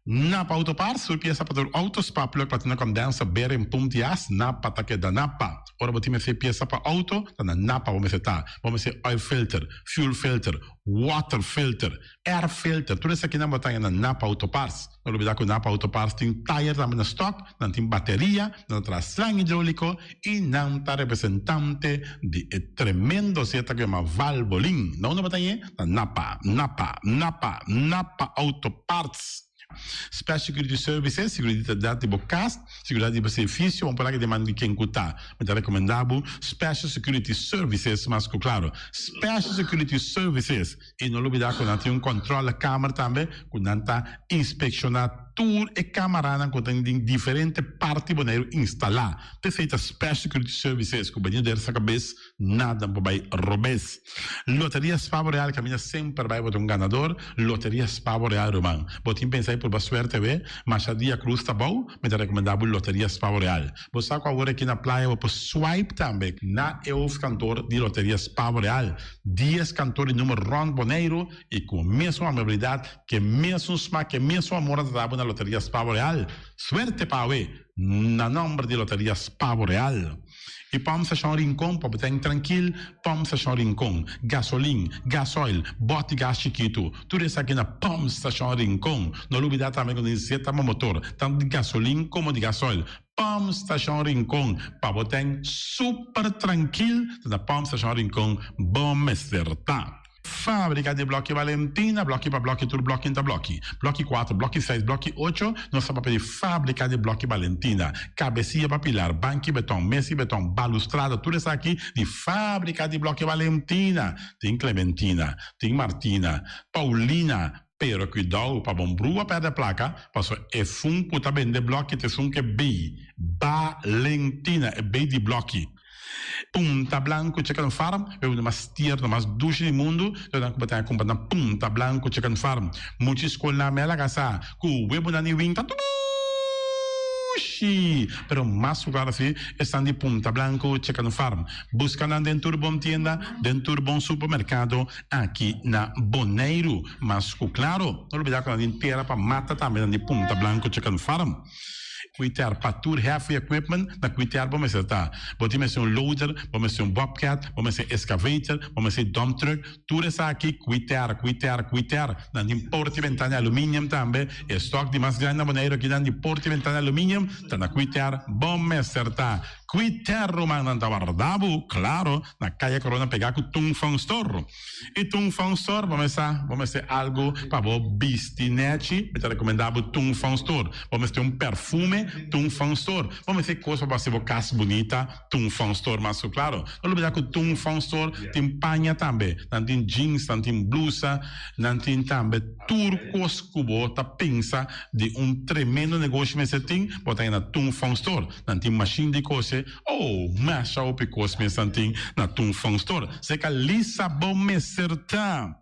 Napa Autoparts, sua peça para o autospa, plug para ter condensa, beira em puntias, Napa tá que da Napa. Ora, você tem peça para auto, tá na Napa, vamos ser oil filter, fuel filter, water filter, air filter, tudo isso aqui na botanha na Napa Autoparts. Não olvidar que o Napa Autoparts tem tire também na stock, não tem bateria, não traz slang hidráulico e não tá representante de tremendo seta que é uma Valvoline. Não na botanha, na Napa Autoparts. Special Security Services, seguridade de bocas, seguridade de serviço, vamos falar que demanda de quem cutar. Mas é recomendável Special Security Services, mas claro, Special Security Services, e não olvidar que não tem um controle da câmera também, que não está inspecionado tour e câmara que tem diferentes partes boneiro instalar. Perfeita Special Security Services, que o banheiro dessa cabeça, nada vai roubar. Loteria Spavo Real, caminha sempre vai botar um ganador. Loteria Spavo Real, Romão. Botim pensar por Basuer TV, Machadia Cruz tá bom, mas é recomendável Loteria Spavo Real. Você sabe agora aqui na praia, você swipe também na EUF cantor de Loteria Spavo Real. 10 cantores número Ron Boneiro e com a mesma amabilidade, que mesmo smack, que mesmo amor da na Loteria Spavo Real. Suerte para ver na nome de Loteria Spavo Real. E vamos achar um rincão, para estar tranquilo, vamos achar um rincão. Gasolina, gasoil, bote gás chiquito. Tudo isso aqui na vamos achar um rincão. Não olvidar também quando dizer que motor, tanto de gasolina como de gasoil. Pam Station Rincón, para botar super tranquilo, na Pam Station Rincón, bom acertar. Fábrica de Bloque Valentina, bloque para bloque, tudo bloque entre bloque. Bloque 4, bloque 6, bloque 8, nossa papel de Fábrica de Bloque Valentina. Cabecinha para pilar, banco betão, mesa betão, balustrada, tudo isso aqui de Fábrica de Bloque Valentina. Tem Clementina, tem Martina, Paulina, pero cuidado para bombrua perder placa, passo é funko tá bem de bloque, te funko é B, Valentina, é B de bloque. Punta Blanco Chicken Farm, é uma das tiers mais duas do mundo, então que botar comprar na Punta Blanco Chicken Farm. Muitas escolas na mela casa, com o web na New Winter, pero mais claro assim, estão de Punta Blanco Chicken Farm. Buscando dentro de bom tienda, dentro de bom supermercado, aqui na Boneiro. Mas claro, não olvidar que a gente terá para mata também de Punta Blanco Chicken Farm. Cuitar para tour heavy equipment, na cuitar vamos acertar. Vamos ser um loader, vamos ser um bobcat, vamos ser excavator, vamos ser dump truck, tudo isso aqui, cuitar. Na porta e ventana alumínio também, estoque de mais grande maneira aqui na porta e ventana alumínio, tá na cuitar, vamos acertar. Cuitar romano na Guardabo, claro, na calle Corona pegar com Tung Fang Store. E Tung Fang Store, vamos ser algo para o bistinete, é recomendável Tung Fang Store. Vamos ter um perfume, Tung Fang Store. Vamos ter coisa para ser casa bonita, Tung Fang Store, mas claro. Não olvidar que o Tung Fang Store tem panha também. Não tem jeans, não tem blusa, não tem também turcos cubo, tá pensa de um tremendo negócio, mas você tem, botar aí na Tung Fang Store. Não tem machine de coisa, masha o picos, mas não tem na Tung Fang Store. Você que lisa bom me acertar.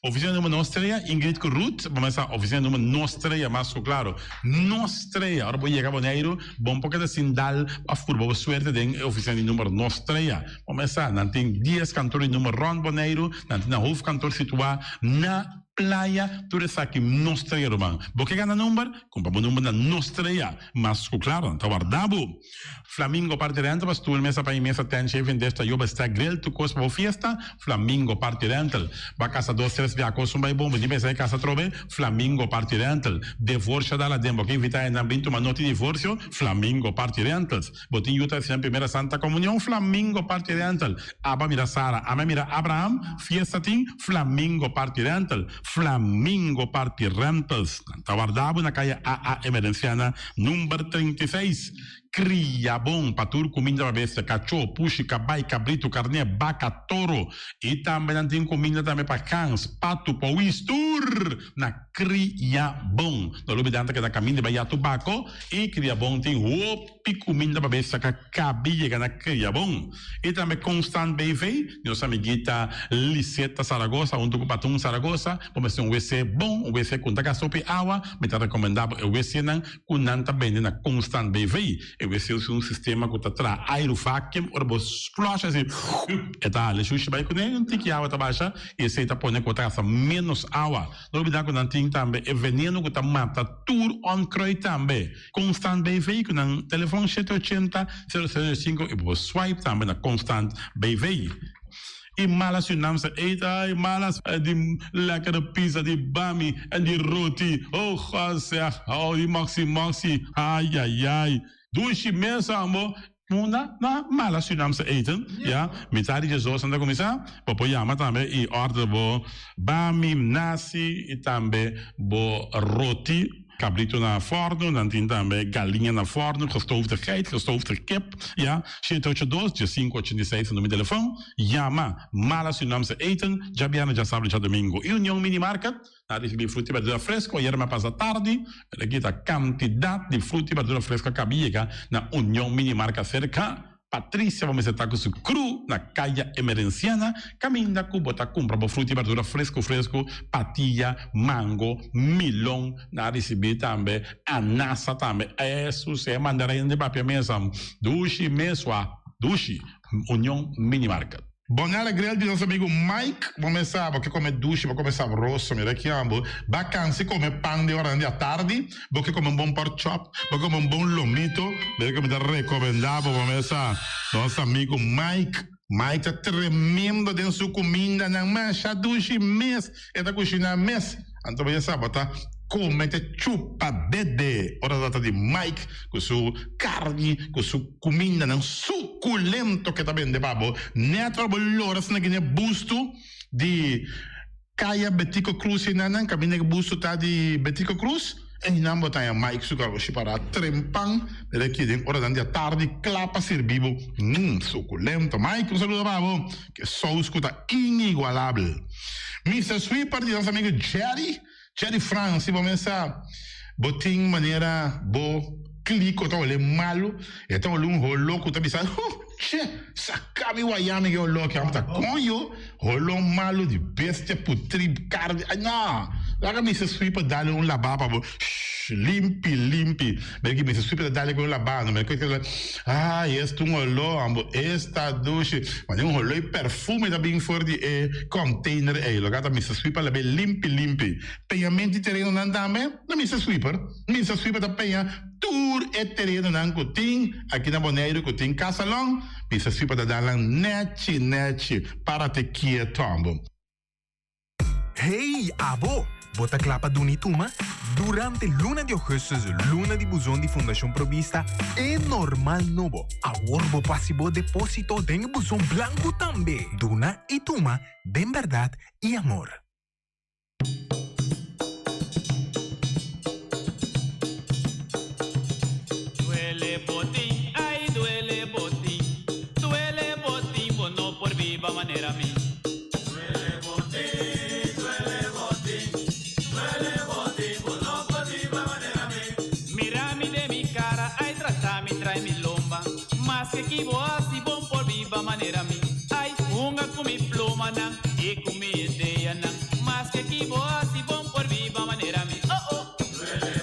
Oficina número Nostreia, Ingrid Ruth, vamos a oficina número Nostreia, mas claro, Nostreia, agora vou chegar a Boneiro, bom porque assim dá a furba, suerte de oficina número Nostreia, vamos a, não tem 10 cantores número Ron Boneiro, não tem na Ruf cantor situado na Playa, tudo isso aqui, Nostreia, Romão. Porque ganha número? Compra o número da Nostreia. Mas, claro, está guardado. Flamingo parte dentro, mas tu mesa para imensa tem chefe desta joba está grill, tu coisa para fiesta, Flamingo parte dentro. Vai casa 2-3 via coisa vai bom, de mesa casa trove, Flamingo parte dentro. Divórcio da la dembo, que invita na bintu uma nota de divórcio, Flamingo parte dentro. Botin yuta na primeira Santa Comunhão, Flamingo parte dentro. Aba mira Sara, ama mira Abraham, fiesta tim, Flamingo parte dentro. Flamingo Party Rentals, guardado na calle AA Emerenciana, número 36. Cria bom para tudo, comida para besta, cachorro, puxi, cabai, cabrito, carne, vaca, touro. E também tem comida também para cães, pato, pauistur. Na Cria bom. Não olvidando que na caminho de Bahia Tubaco. E Cria bom tem picuminda para ver se a cabia na cria bom. E também Constant BV, nossa amiguita Liseta Saragossa, um do Patum Saragossa, vamos ter um WC bom, um WC com taca sopa e água, me tá recomendado o WC não, com nanta bem na Constant BV. O WC é um sistema que tá aerovacuum, ou você flush assim, e tá, le xuxa vai com ele, tem que água tá baixa, e você tá pondo com taca menos água. Não olvidar que não tem também, é veneno que tá mata tour on croy também. Constant BV, que não telefone 780 005 e você swipe também na Constant BV. E malas unamsa eita, e malas de lekkere pizza, de bami en die roti. Oh, God zeg, oh, die maxi, ai, ai, ai. Doe je mensen allemaal. Na malas unamsa eten, ja. Mitari je zo sanda komisa, popo yama tambe i order bo bami, nasi, e tambe bo roti. Cabrito na forno, dan tem também galinha na forno, gestoofde geit, gestoofde kip, ja. 782-586 no meu telefone, Yama, mala Surinaamse eten, Jabiana já sabe já domingo. E União Minimarket, na recebi frutti e verdura fresco, ieri ma passa tardi, aqui a quantidade de frutti e verdura fresca cabia na União Minimarket cerca. Patrícia, vamos estar com o cru na caia emerenciana, caminha com botar compra para fruta e verdura fresco, patilha, mango, milão, na receber também, anassa também, isso é mandarim de papel mesmo, dushi, União Minimarket. Bom, na alegria de nosso amigo Mike, vamos porque comer duche, vamos comer saboroso, me requiamo, vacanze comer pão de hora à tarde, porque comer bom pork chop, porque comer bom lomito, porque me dá recomendado, vamos nosso amigo Mike. Mike tá tremendo dentro da sua comida, não mexe, duche mês, é da cozinha mês, então você sabe, tá? Comete chupa dede. Ora data de Mike com sua carne, com sua comida não suculento que tá bem de babo. Neto boloras na guiné busto de Caia Betico Cruz e nanan, cabine busto tá de Betico Cruz. E não botar Mike sucar o para trempang, ele aqui dentro ora da tarde clapa servivo. Suculento. Mike, um saludo babo. Que sauce que tá inigualável. Mr. Sweeper de nosso amigo Jerry France, vamos começar botin maneira bo clico tá olhando malo, então olhando rolo que tá pensando, che, sacabe o ayame que olhou que tá conho, rolo malo de bestia putrib carne, não, lá me se swipa dale lavaba bo limpi, porque me se swipa dale com lavando, mas que este olor, ambo esta douche, mas olor perfume da bem forte container lo gata me se swipa la bem limpi, pagamento terreno não dame, não me se swipa da penha tour e terreno não cotin, aqui na Bonaire cotin casalão, me se swipa da dalan neti para te quietombo. Hey, abo! Bota clapa Dunituma, durante luna de agosto, luna de buzón de Fundación Provista, é normal novo. A Orbo pasivo depósito den buzón blanco também. Duna e Tuma, den verdade e amor. Duele botín, ay duele botín, bueno por viva manera mí. Que kibo así bom por viva manera mi ay unga con mi pluma nan y con mi idea nan más que kibo así bom por viva manera mi duele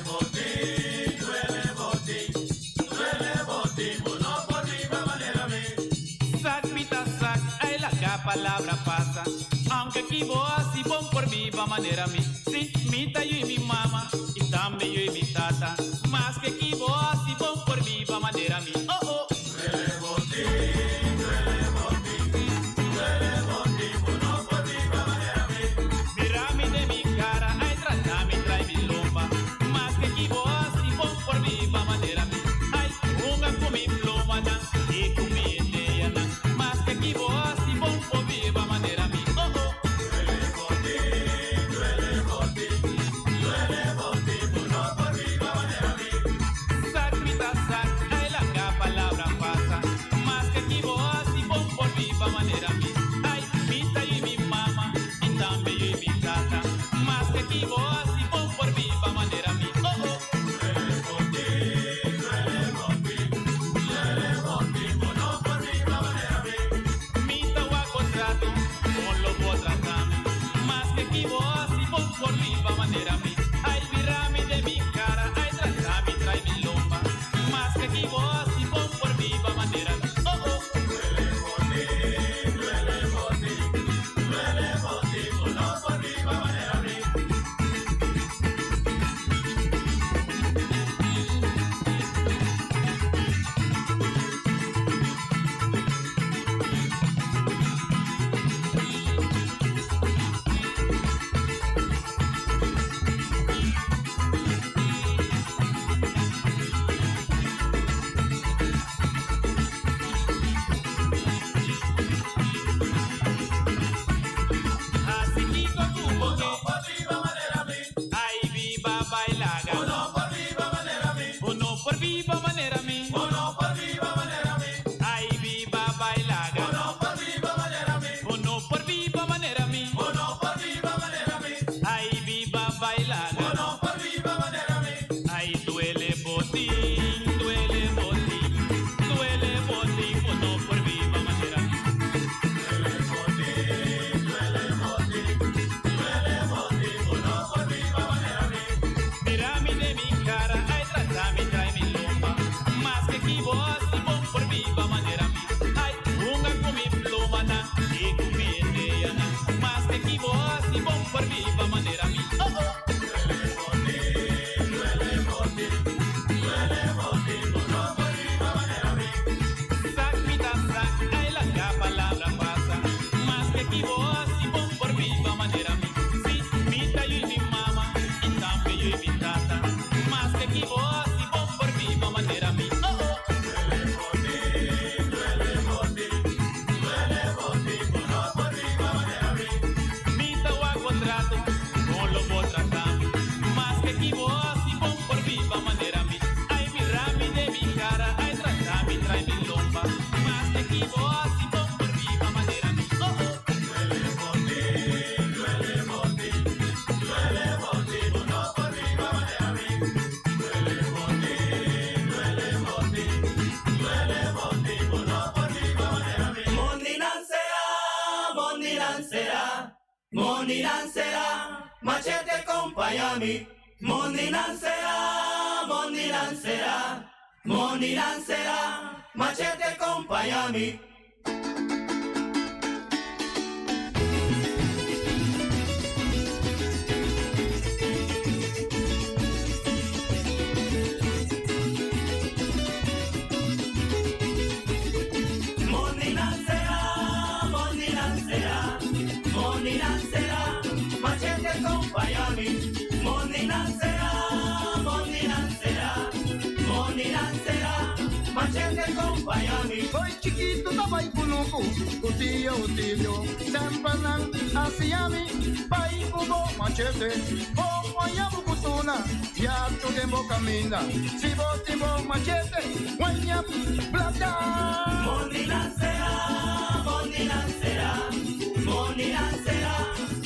botín bueno por viva manera mi sac pita sac ay la palabra pasa aunque kibo así bom por viva manera mi sí mita yo y mi mamá y también yo y mi tata más que kibo así bom por viva manera mi Duele botín, manera mi. Uno por viva manera mi. Ay, viva bailaga. Uno por viva manera mi. Uno por viva manera mi. Uno por viva manera mi. Ay, viva bailaga. Uno por viva manera mi. Ay, duele botín, duele botín, duele botín. Uno por viva manera mi. Duele botín, duele botín, duele botín. Uno por viva manera mi. Mírame de mi cara, ay, trátame, trae mi lomba. Más que aquí vos, y vos por viva manera mi. Ay, unga con mi pluma, na, y con mi idea, na. Más que aquí vos, y vos por viva manera mi. Oh, oh. Duele botín, duele botín, duele botín. Uno por viva manera mi. Sac, mita, sac, ay, la palabra pasa. Más que aquí vos, y vos por viva manera mi. Sí, mita yo y mi mamá, y también yo y mi tata. Más que aquí vos, y vos por viva manera mi. Oh, oh. Duele botín, duele botín, duele botín. Uno por viva manera mi. Mita o a contrato, no lo voy tratando. Más que aquí vos, y vos por viva manera mi. Ay, mi rami de mi cara, ay, tratame, trae mi lomba. Más que aquí vos, y vos por viva manera mi. Oh, oh. Duele botín, duele botín, duele botín. Uno por viva manera mi. Duele botín, duele botín, duele botín. Uno por viva manera mi. Moni lancera, machete acompáñame. Moni lancera, machete acompáñame. Moni lancera, machete acompáñame. Moni lancera, machete acompáñame. Soy chiquito, tabay kunuku, kutillo, utilio, sempanan, asiami, pai kubo, machete, como ayabu kutuna, ya tu dembo camina, si botimbo, machete, guanyap, plata. Moni lancera,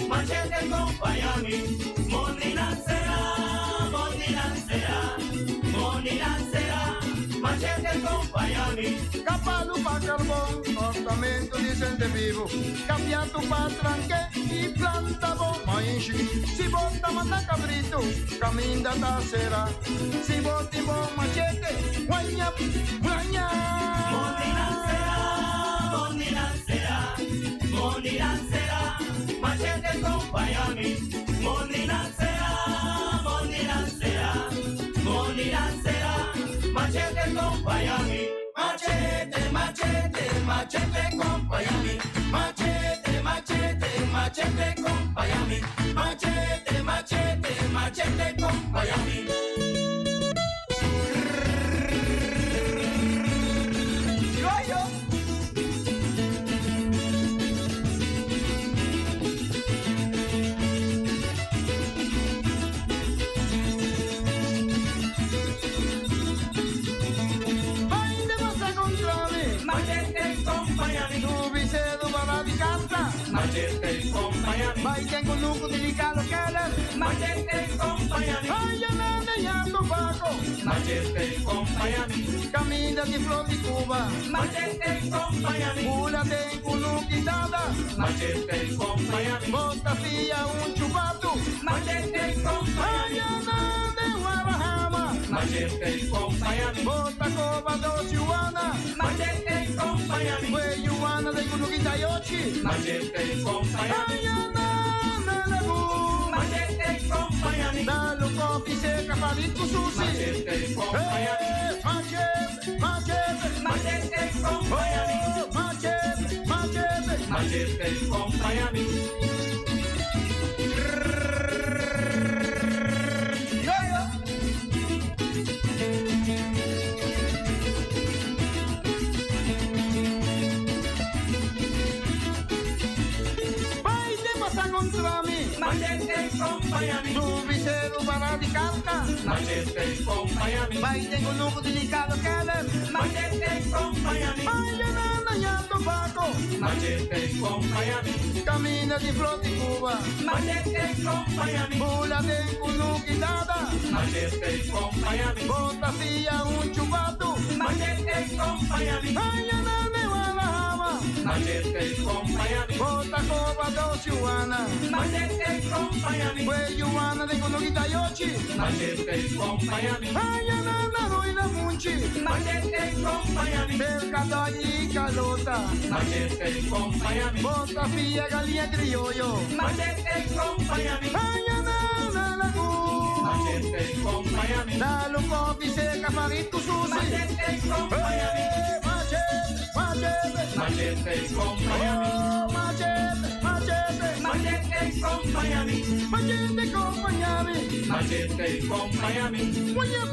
machete acompáñame. Moni lancera, machete acompáñame. Capalo pa carbón, cortamento di sente vivo, cambia tu patranque y planta bo maíz. Si bota mata cabrito, camina trasera, si botimbo, machete, guanyap, guanyap. Moni lancera, machete acompáñame. Moni lancera, machete acompáñame. Machete, machete, machete acompáñame. Machete, machete, machete acompáñame. Machete, machete, machete acompáñame. Machete acompáñame. Vayan con lujo delicado cara, Machete acompáñame. ay, ya tu paco, Machete acompáñame. camina de flor de Cuba, Machete acompáñame. múlate en culuquitada, Machete acompáñame. bota fía un chupato, Machete ay, acompáñame. ya de Guarahama, Machete acompáñame. bota coba dos yuana, Machete acompáñame. fue yuana de culuquita yochi, Machete acompáñame. ay, ya de bu, Machete acompáñame. dalo copi seca palito sushi, Machete acompáñame. machete, machete, Machete acompáñame. oh, machete, machete, Machete acompáñame. contra mí. Machete acompáñame. Tu visero para de carta. Machete acompáñame. Baile con lujo delicado que le. Machete acompáñame. Ay, nana, ya tu paco. Machete acompáñame. Camina de flota y Cuba. Machete acompáñame. Bula de cunuquidada. Machete acompáñame. Bota fía un chupato. Machete acompáñame. Ay, nana, guadalajara. Machete acompáñame. Bota coba dos yuana. Machete acompáñame. Fue yuana de cunuquita yochi. Machete acompáñame. Ay, nana, ruina munchi. Machete acompáñame. Cercado allí calota. Machete acompáñame. Bota fía galia criollo. Machete acompáñame. Ay, nana, la cu. Machete acompáñame. Dale un coffee seca para tu sushi. Machete acompáñame. Machete, machete. Machete acompáñame. Oh, machete, machete. Machete acompáñame. Machete, acompáñame. Machete acompáñame. Guayap,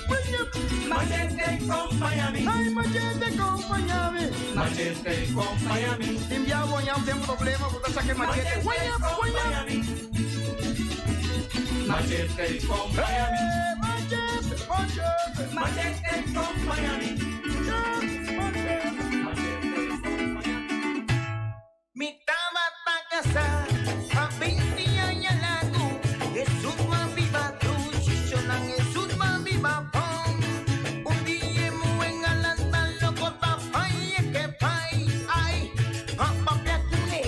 guayap. Machete acompáñame. Ay, machete, acompáñame. Machete acompáñame. Te enviaba guayap, tem problema, puta saque machete. Guayap, guayap. Machete acompáñame. Machete, machete. Machete acompáñame. Mi tabata casa, a 20 años lago, es un viva tu, chichonan es un viva pon. Un día muy en alanta loco tapay, que pay, ay, papá cune,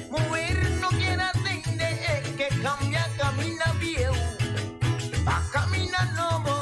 mujer no quiere atender, que cambia camina viejo, pa camina nuevo.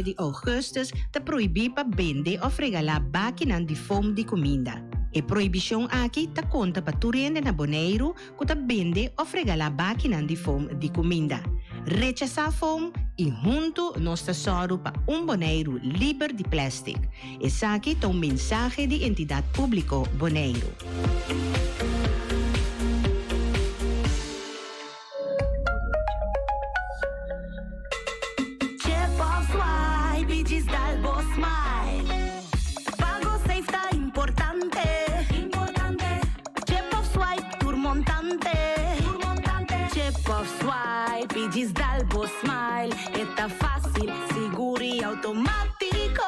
Di Augustus te proibir pa vende o fregalar bakinan di fome di comida. E proibição aqui ta conta pa turende na Bonaire que ta vende o fregalar bakinan di fome di comida. Rechazar fome e junto nós tesoro pa Bonaire liber de plástico. E aqui ta mensagem de entidade pública Bonaire. Dalbo Smile, está fácil, seguro y automático.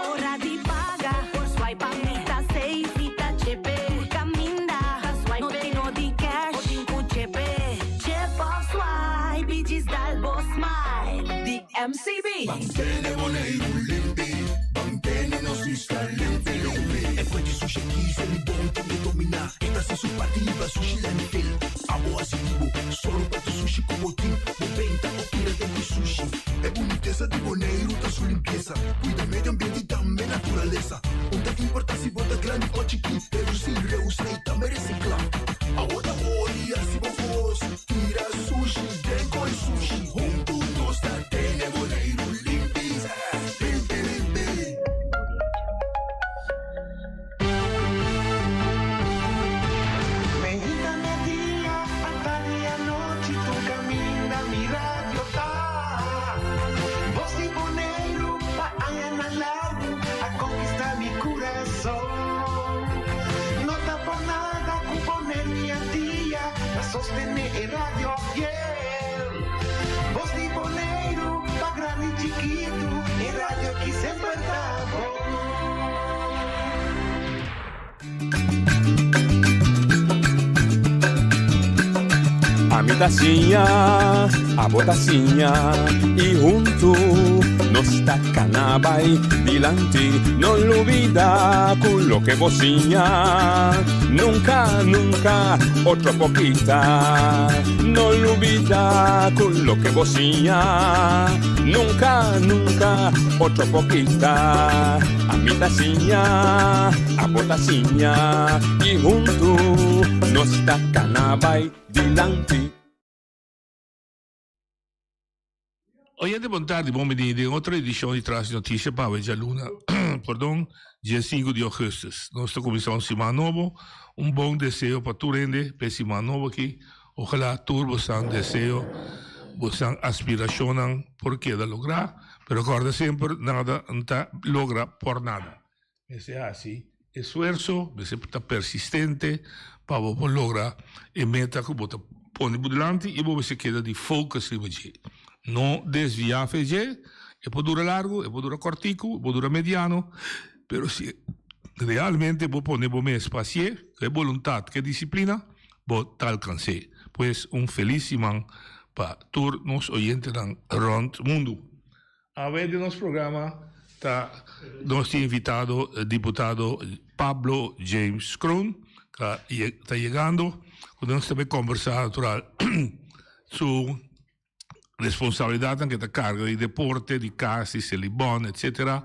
Hora de pagar por swipe, está safe y está chepe. Caminda, no tengo de cash, o tengo chepe. Chip of swipe, diz Dalbo Smile. The MCB. Mantene Bonaire limpi, mantene nos vista limpi. E poi di sushi chi se li buon che domina. E da se su partiva sushi lentil. Amo asitivo, solo per tu sushi como team. Sushi è bonitezza di Bonaire, tutta su limpieza. Cuida medio ambiente e também naturaleza. Onde que importa se bota grande ou chiquinho. Reduzir, reusar e também reciclar. A outra olha se vos tira sushi, deco e sushi. Junto nós tá tendo Bonaire limpi, limpi, limpi. Mexicana dia, a tarde e a noite, tu caminha, mi radio tá. A conquistar mi corazón. No tapo nada con poner mi día a sostener el radio fiel. Voz de Bonaire, pa grande y chiquito, el radio aquí siempre está A mi tacinha, a botacinha, e junto no sta canabay dilanti, non lo vida quello che vocina, nunca, nunca, otra poquita, non lo vida quello che vocina, nunca, nunca, otra poquita, a mitasinha, a botasinha, e junto no sta canabay dilanti. Oyente, boa tarde, bom dia. De outra edição de Traz Notícia para a Luna, perdão, dia 5 de agosto. Nossa comissão Simanovo, bom desejo para tu rende, para Simanovo aqui. Ojalá tu você desejo, você aspiração por que lograr, pero recorda sempre, nada logra por nada. Esse é assim, esforço, você está persistente para você lograr a meta que você põe por delante e você queda de focus em você. Não desviar fez pode durar largo, pode durar cortico, pode durar mediano, pero se realmente vou poner mais paciência, que vontade, que disciplina, vou alcançar. Pois feliz semana para todos os oyentes around o mundo. A vez de nosso programa, nós temos invitado o deputado Pablo James Krohn, que está chegando, nós também conversar sobre responsabilidade que está carga de deporte, de casos, de Libon, etc.,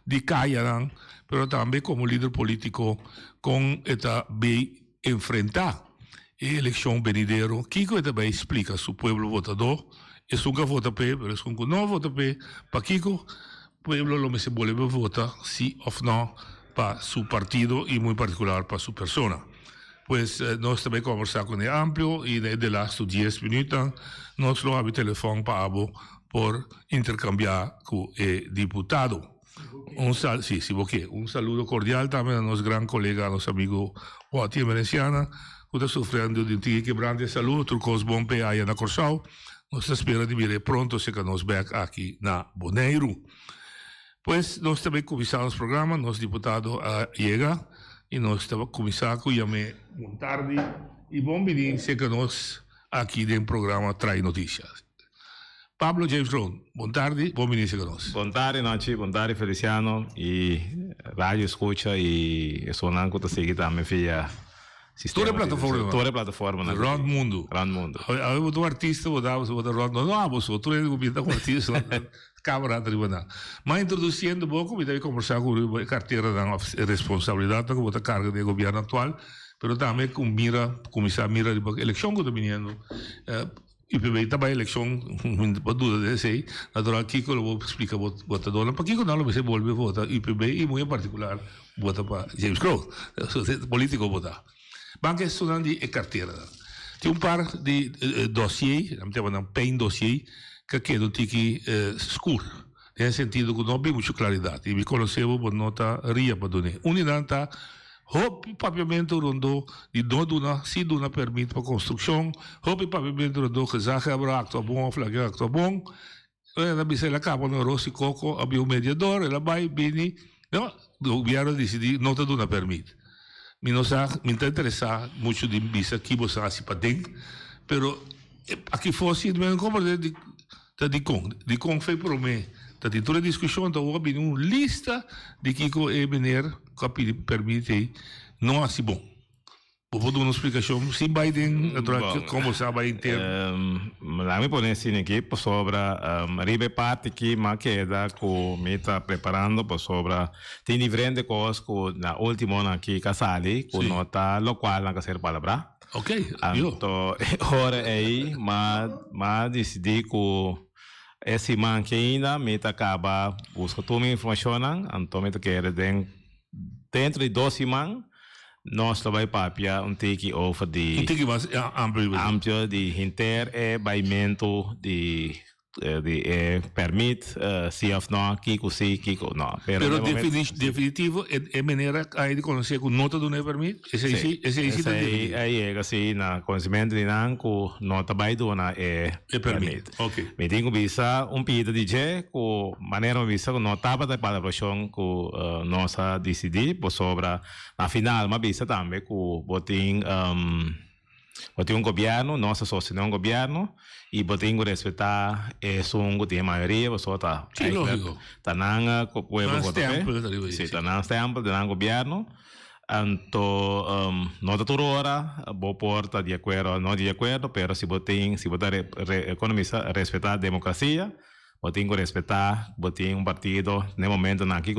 de Caia, pero também como líder político com esta bem enfrentar a eleição venidera. Kiko também explica se o povo votador, é nunca vota P, mas nunca não vota P, para Kiko, o povo não se pode votar sim ou não para seu partido e muito particular para sua persona. Pues nós também conversar com ele amplo e de las 10 minutos nós lo abrimos telefone para abo por intercambiar com o deputado. Saludo cordial também a nosso grande colega, nosso amigo Joaquim Valenciana, que está sofrendo de um quebrante de saúde, trocou bom pé aí na Corsal. Nós esperamos de vir pronto, se que nós back aqui na Bonaire. Pues nós também começamos o programa, nosso deputado chega. E nós estamos começando com boa tarde e bom dia, sei que nós aqui no programa Traz Notícias. Pablo James Krohn, boa tarde, bom dia, sei que nós. Boa tarde, Nachi, boa tarde, Feliciano, e rádio escuta e sonando que está seguindo também via sistema. Toda plataforma. Round mundo. Eu vou artista, vou dar round, não, você, tu é o artista, Câmara Tribunal. Mas introduzindo um pouco, me deve conversar com a carteira de responsabilidade que vou carga do governo atual, mas também com mira, começar a mira de eleição que está vindo. IPB também eleição, não dúvida desse aí, natural que eu vou explicar o votador, para que não você volve a votar IPB e muito em particular vota para James Krohn, político votar. Banca estudando de carteira. Tem par de dossiê, não tem um pen dossiê, que não tem que escuro. Nesse sentido que não tem muita claridade. E me conheceu por nota ria para donar. Unidade está, o papiamento rondou de não se dona permite para construção, o papiamento rondou que já abre acto bom, flagra acto bom, ela me sei lá capa no Rossi Coco, havia mediador, ela vai, bem, não, o governo decidiu não te dona permite. Me está interessado muito de vista que você se patém, pero aqui fosse não é como de com foi para mim, da toda discussão então houve uma lista de que é venir que permite não assim bom. Vou dar uma explicação se Biden como sabe inteiro. Lá me pone assim aqui por sobre ribe parte que queda que me está preparando por sobre tem diferentes coisas que na última aqui casali que nota local na ser palavra. Ok. Então hora aí mas decidi que esse man que ainda me está acaba busca toda a informação então me quer dentro de 2 semanas nós também papia take over de mais amplo de inter baimento de permit se of não kiko se kiko não pero definitivo é maneira aí de conhecer que nota do não permit esse aí é assim na conhecimento de não que nota vai do na permit ok me tenho visa pedido de je que maneira visa que nota para a versão que nossa decidir por sobre na final mas visa também que botin Botem um governo, nossa sociedade um governo, e botem que respeitar é um que tem maioria, você tá. Sim, lógico. Tá na Não sim, tá na tempo de governo. Então, não toda hora, vou porta de acordo, não de acordo, pero se botem economizar, respeitar a democracia, botem que respeitar, botem um partido, no momento na que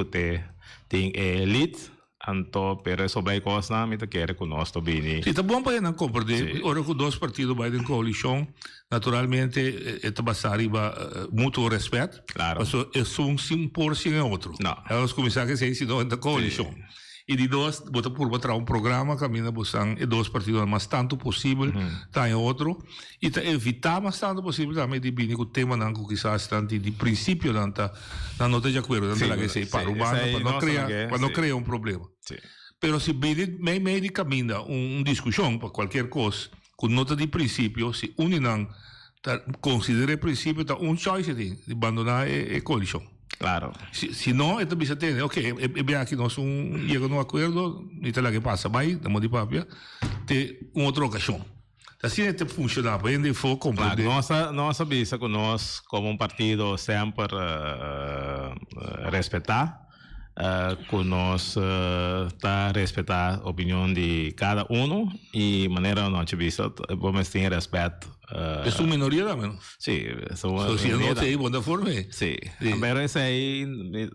tem elite. Então, pero sobre coisa não me quer que nós também. Sim, tá bom para não compreender. Ora que dois partidos vai em coalição, naturalmente, é basar mútuo respeito. Claro. Mas é se impor sem o outro. Não. Elas começaram a ser se não da coalição. E de dois, bota por botar um programa, caminha buscando e dois partidos mais tanto possível, tá em outro. E tá evitar mais tanto possível também de bem que o tema não que quizás tanto de princípio não tá não de acordo, não tá que sei para urbano para não criar um problema. Pero se bem meio de caminho discussão para qualquer coisa, com nota de princípio, se não considera princípio tá choice de abandonar a coalição. Claro. Se não, então você tem, ok, é bem aqui nós chegamos num acordo, e tá lá que passa, vai, damos de papel, tem outra ocasião. Assim é que funciona, ainda foi compreender. Nossa visa que nós, como partido, sempre respeitar, que nós tá respeitar a opinião de cada e maneira não te visa, vamos ter respeito. É uma minoria também? Sim, se não tem boa forma. Sim, mas isso aí,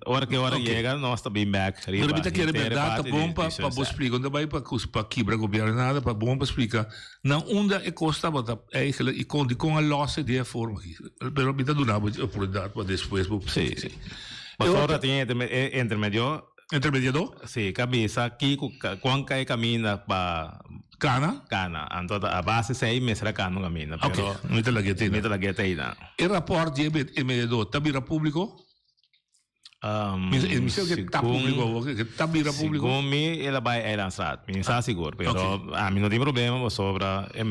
hora que chega, nós também back. Mas repita que é verdade, tá bom para você explicar, não vai para quebrar o governo nada, para bom para explicar. Não, onde é costa, e com a loja de forma aqui. Mas repita do nada, oportunidade para depois. Sim. Mas agora tem intermediador? Sim, cabeça aqui, quando cai caminha para Cana? Então a base 6 meses era cana caminha. Ok, não te laguei não. E rapport de intermediador, tabira público? Me sei que está público, que está bira público? Segundo mim, ela vai lançar, me está seguro, pero a mim não tem problema, sobre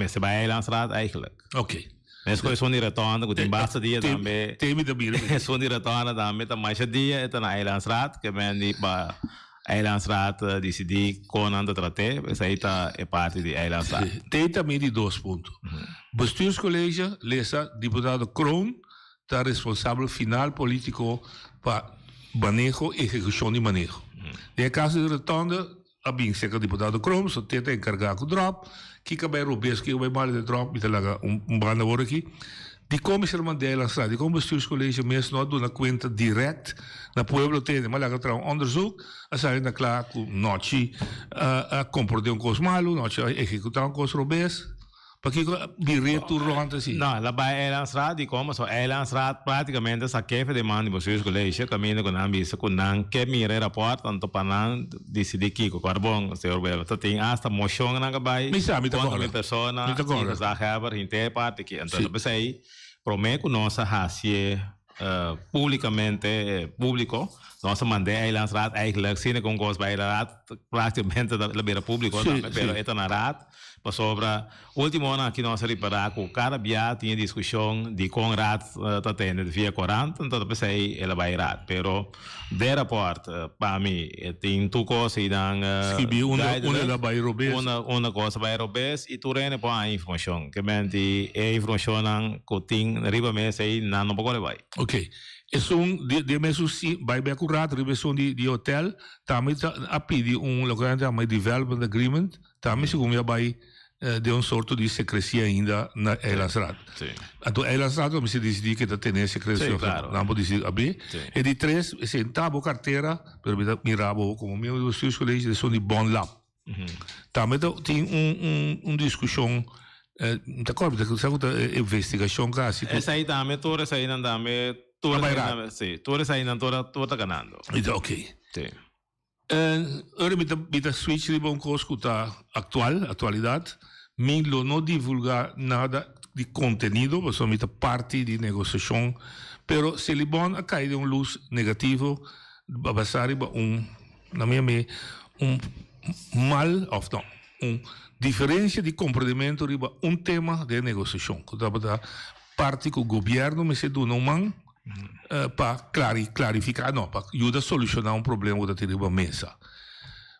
se vai lançar, eigenlijk. Ok. Mas com isso diretor, que tem basta dia também. Tem me também. Isso diretor também, tá mais dia, é na lançar, que vem de para Eilandsraad decidir com anda tratar, essa aí é parte de Eilandsraad. Tem também de 2 pontos. Bestuurscollege, lesa deputado Kroon, está responsável final político para manejo e execução de manejo. No caso de retorno, a bem ser que o deputado Kroon, só tenta encarregar com o drop, que acaba de roubar, que vai mal de drop, e tá lá banda agora aqui. De como se manda Eilandsraad, de como bestuurscollege mesmo não dá uma conta direta na pueblo tem, mas lá que um onderzoek, a sair na claro com noite a comportar coisa malo, noite a executar coisa robês, para que virre tudo rolando assim. Não, lá vai Eilandsraad e como só Eilandsraad praticamente essa que de manda bestuurscollege, caminho com a missa com não que mire rapport, tanto para não decidir que o carbon se orbela, tem hasta moção na cabai. Me sabe tá agora. Persona, que já have inte parte que então você aí prometo nossa racia publicamente público, nossa mandei a Eilandsraad eigenlijk zien com coisa vai Eilandsraad praticamente da beira público, pero é na raad, para sobra último ano aqui nós reparar que cada dia tinha discussão de com raad tá tendo via 40, então depois aí ela vai raad, pero de rapport para mim tem tu coisa e dan uma vai robês, uma coisa vai robês e tu rene para a informação, que mente a informação que tem riba mês aí não pode vai. Ok. É de mesmo se vai bem curado, revisão de hotel, também a pedir local de development agreement, também se como vai de sorto de secrecia ainda na Eilandsraad. Então Eilandsraad também se decidir que está tendo secrecia, não pode dizer abrir. E de 3, sentava a carteira, pero mirava como meu dos seus colegas de Bond Lab. Também tem discussão da corpo da investigação casi. Essa aí também toda essa aí não também toda essa aí não toda ganhando. Ok. Agora me switch de bom coisa atualidade. Milo não divulgar nada de conteúdo, porque somente parte de negociação, pero se ele bom a cair de luz negativo, vai passar na minha mal of não, diferença de comportamento riba tema de negociação, que da parte que o governo me se dá não para clarificar, não, para ajudar a solucionar problema que tem riba mesa.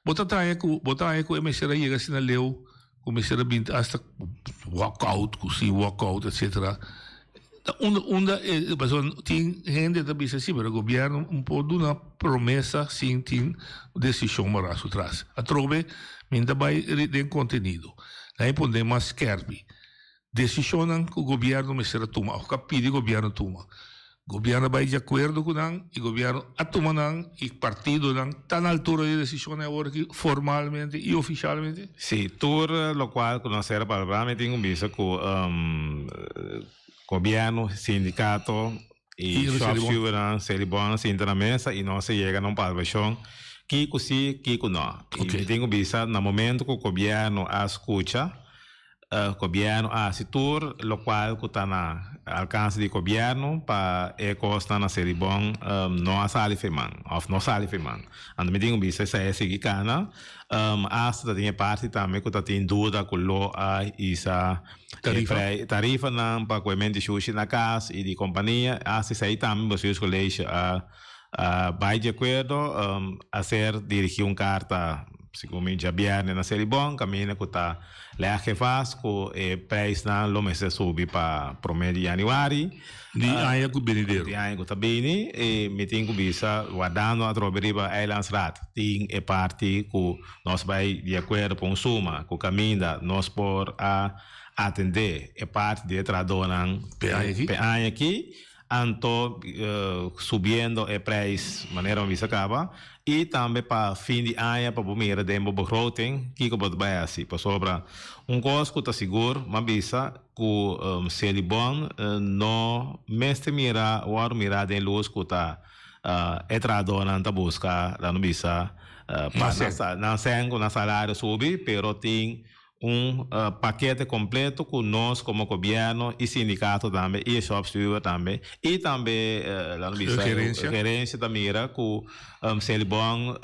Botar aí que o MSR chega assim na leu come se era bint hasta walkout, così walkout, eccetera. Onda tem gente da bisa sim, mas o governo pode dar uma promessa sim, tem decisão para su trás. A trove, ainda vai ter conteúdo. Aí podemos mais skerbi. Decisão que o governo me será toma, o capítulo o governo toma. O governo vai de acordo com não, e o governo atoma não, e partido não, está na altura de decisão agora que formalmente e oficialmente. Sim, tudo lo qual conhecer provavelmente um bisa com governo, sindicato e shopkeeper se bom sentar na mesa e não se chega num palvação que sim, que não. E tenho visa no momento que o governo escuta, o governo setor lo qual que está na alcance do governo para costa na ser bom não sale feman, ou não sale feman. Ando me tenho visa se é seguir cana, hasta tem parte também que está tem dúvida com lo isa tarifa não para coimento sushi na casa e de companhia, se sai também vocês colégio vai de acordo a ser dirigir carta segundo já viene na série bom caminho que está lá que faz com preço na lo mês subir para promedio de januário de ano que benedero de ano que está bem e me tenho visa guardando a troberiba Islands Rat tem parte que nós vai de acordo com suma com caminho nós por atender parte de tradonan PA aqui anto subindo o preço maneira como isso acaba e também para fim de ano para primeira tempo begroting que pode vai assim para sobra costo que está seguro mas bisa que se ele bom não mestre mira ou mira de luz que está entrado na busca lá no bisa não sem com salário subir pero tem paquete completo com nós como governo e sindicato também e shopkeeper também e também gerência da mira que se ele bom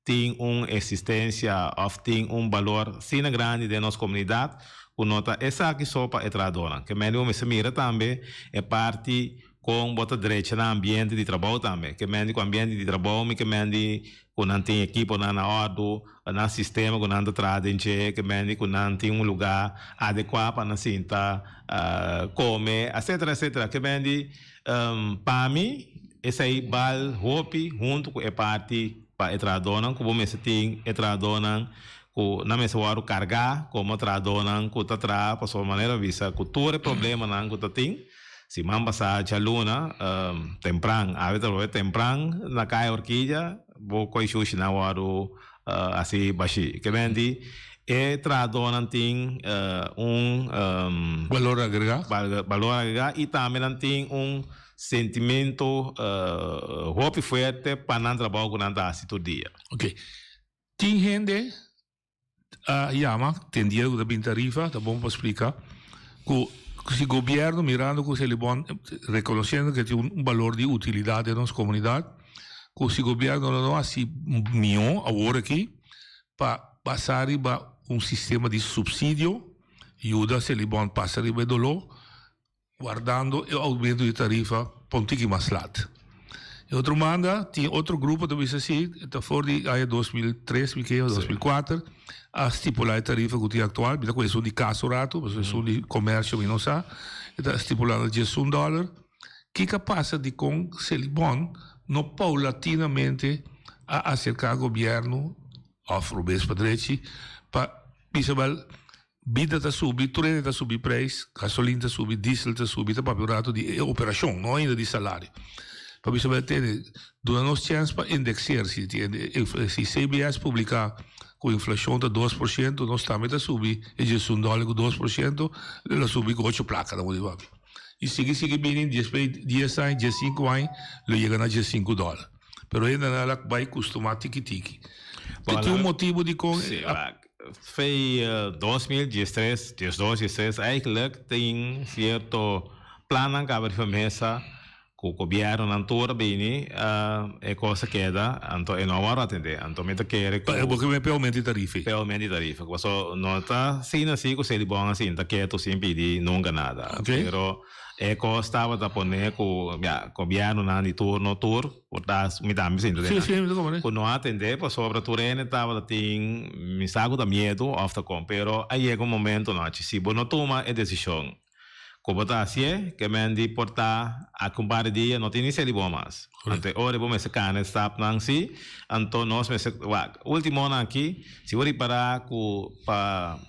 tem existência ou tem valor sina grande de nossa comunidade que nota essa aqui só para entradora que mesmo se mira também é parte com bota direita no ambiente de trabalho também que mesmo com ambiente de trabalho que mesmo com não tem equipe na ordem na sistema com não tradem que mesmo com não tem lugar adequado para não sentar comer etc que mesmo para mim esse aí bal hopi junto com a parte para entradora como me se tem entradora que na mesa o carregar como entradora que tá tra para sua maneira visa que todo problema não que tá tem si man pasa chaluna temprano a veces temprano na calle Orquilla vou coi sushi na waru assim baixi que vendi tradona tem valor agregado e também tem sentimento hope forte para não trabalhar com nada assim todo dia. Ok. Tem gente llama tem dia da bem tarifa tá bom para explicar que se o governo mirando com ele bom reconhecendo que tem valor de utilidade na nossa comunidade que se o governo não assim milhão agora aqui para passar para sistema de subsídio ajuda se ele bom passar riba dolo guardando o aumento de tarifa pontiqui mais lat. E outro manda tem outro grupo também assim está fora de aí 2003 2004 a estipular a tarifa que tem atual, porque questo di caso rato, questo di commercio che non sa, está stipulando $1. Che passa di con se li bon no paulatinamente a cercare il governo offro bes padreci pa bisabal bida ta subi, trene ta subi preis, gasolina ta subi, diesel ta subi, ta proprio rato di operazione, non ainda di salario. Pa bisabal tene dona nos chance pa indexarsi, se CBS pubblica com inflação de 2%, nós também está subindo, e de $1 com 2%, ela subiu com 8 placas, não é? E sigue bem, 10 anos, 5 anos, ele chega a $5. Mas ainda ela vai costumar tiki-tiki. Tem motivo de com... Foi 2013, 2016, eigenlijk tem certo plano que abre mesa que o governo não toda bem é coisa que dá então é não vai atender então me quer porque me aumenta tarifa só não tá sim assim que se bom assim tá quieto sem pedir nunca nada pero é coisa estava da poner com governo na de turno portas me dá me sinto quando não atender por sobre turene estava tem me saco da medo after com pero aí é um momento não se não toma a decisão como está assim, que me andi portar a comprar dia não tem nem ser bom mais. Então, ora vamos se cana está não se, então nós me último ano aqui, se for para para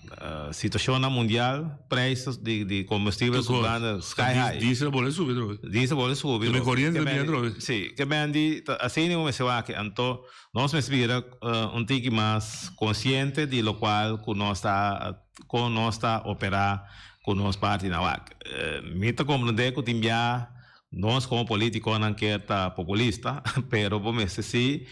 situação mundial, preços de combustíveis subindo sky high. Diesel boleh subir. Diesel boleh subir. Me corriente também droga. Sim, que me andi assim não me se vai que então nós me espera tique mais consciente de lo qual que nós está operar com nós parte na WAC. Me está compreendendo que timbia nós como político não quer estar populista, pero vamos dizer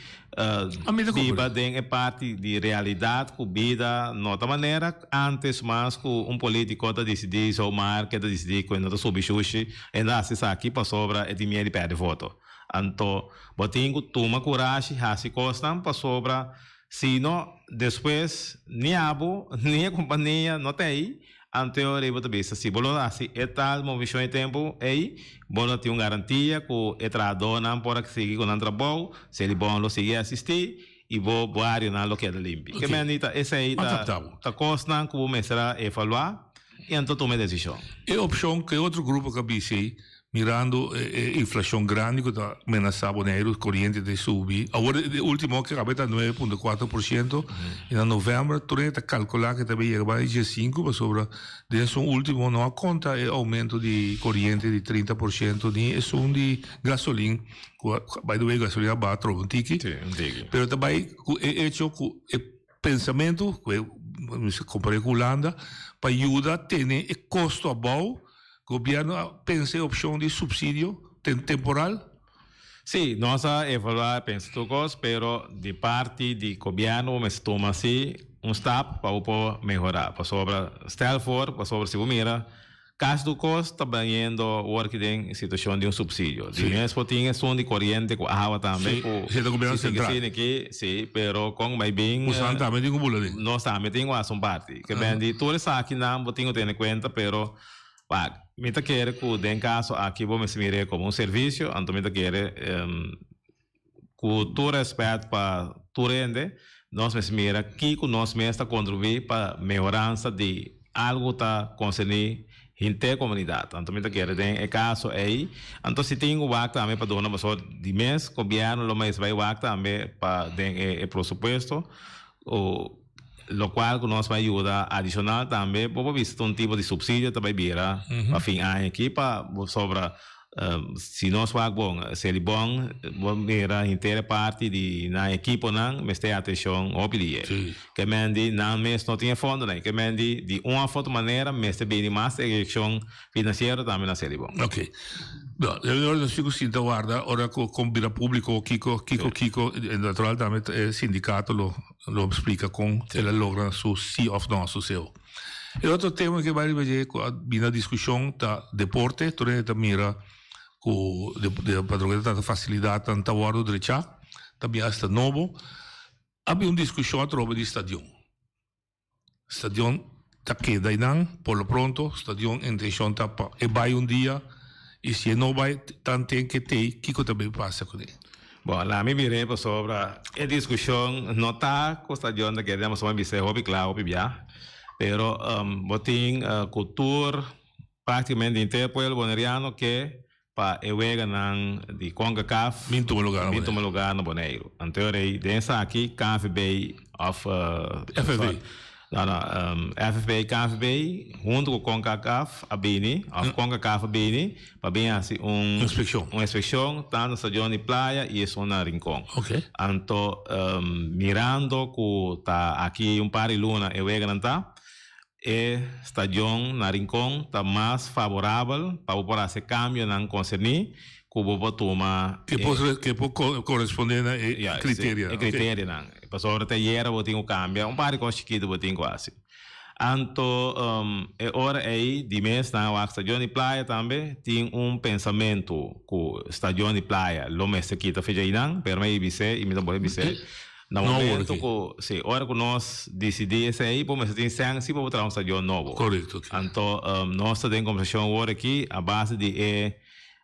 viva é parte de realidade que vida nota maneira antes mais que político está decidir somar que está decidir quando está substituir ainda se aqui para sobra e dinheiro de perde voto. Então, botinho toma coragem, se costam para sobra, se não depois nem abo nem a companhia não tem anterior vou te se bolo assim é tal movimento em tempo aí bolo tem uma garantia que o entrado não pode seguir com o trabalho se ele bom lo seguir assistir e vou vários na lo que é limpo que me anita esse aí tá costando que vou começar a evaluar e então tomar decisão é opção que outro grupo que abisse mirando inflação grande que está ameaçando Bonaire corrente de subir agora o último que acabou está 9.4% e em novembro tu está calcular que também chega a 5 sobre desse último não conta é aumento de corrente de 30% de é de gasolina by the way gasolina bate um ticket pero também é hecho é pensamento se compara com Holanda para ajudar a ter o custo abaixo governo pensa em opção de subsídio temporal? Sim, nós evaluar pensamos, pero de parte do governo mas toma assim step para melhorar, para sobre stel for, para sobre se mira caso do custo também indo work em situação de subsídio. De mês potinha som de corrente com água também. Se do governo central. Sim, pero com mais bem. Nós também tem nós também tem uma parte. Que bem de toda essa aqui não botinho ter em conta, pero me tá querer que den caso aqui vamos mirar como serviço, então me tá querer com todo respeito para todo rende, nós me mira aqui que nós mesmo está contribuir para melhorança de algo tá concernir a comunidade. Então me tá querer den caso aí, então se tem o WAC também para donar pessoa de mês, governo lo mais vai WAC também para den o presupuesto o lo qual que nós vai ajudar adicional também para visitar tipo de subsídio também vira a fim ano aqui para sobre se nós vamos bom se ele bom vira inteira parte de na equipe não mas tem atenção opilia que mendi não mas não tinha fundo né que mendi de uma outra maneira mas também mais gestão financeira também na série bom ok no, io non sigo sinta guarda ora con Bira Pubblico Kiko naturalmente il sindacato lo spiega con e la logra su sì of no su seu e l'altro tema che vai vedere bina discussione ta deporte tornate mira con de padronetta da facilità tanta guardo dreccia tambien sta nuovo abbi un discussione trova di stadion ta queda in por lo pronto stadion intention ta e vai un dia e se não vai tanto que tem que também passa com ele. Bom, lá me virei para sobre a discussão não está com o estadião da que temos uma visão hobby claro bia, pero botin cultura praticamente inteiro para o boneriano que para evega nan de CONCACAF minto lugar no Bonaire. Anterior dessa aqui KFB of FFB. FFB e KFB junto com CONCACAF a Bini, a CONCACAF a Bini, para bem assim uma inspeção tanto no estadião de praia e isso na Rincón. Okay. Então mirando que tá aqui par de luna e vega não tá e estadião na Rincón tá mais favorável para o esse cambio não concernir que o toma que pode corresponder a critério. Critério não. Para sobre te era botinho cambia par de coisas chiquito botinho quase. Anto, ora aí, de mês, na estação de praia também, tem pensamento que estação de praia, lo mês aqui está feijão, pero me ibise, e me dá boa ibise. No momento que, sim, ora que nós decidimos aí, vamos ter chance para botar estação novo. Correto. Anto, nós temos conversação agora aqui, a base de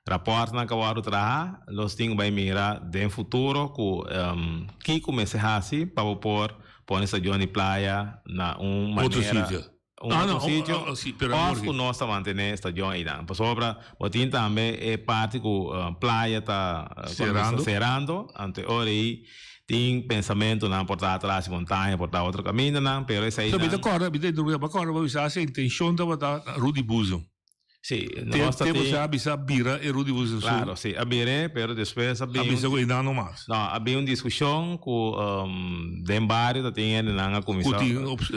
rapport na kawaru traha, nós temos bem mira de futuro que começa assim para pôr estação de praia na maneira outro sítio. Outro sítio. Of que nós estamos mantendo estação aí, não. Por sobra, o tem também parte que praia está cerrando, ante hora aí tem pensamento na portar atrás montanha, portar outro caminho, não, pero isso aí. Então, a intenção de botar Rudy Buzo. Sim, nós temos a Bira e Rudy Buzo. Claro, sim, a Bira, pero depois havia não mais. Não, havia uma discussão com den barrio tem na comissão.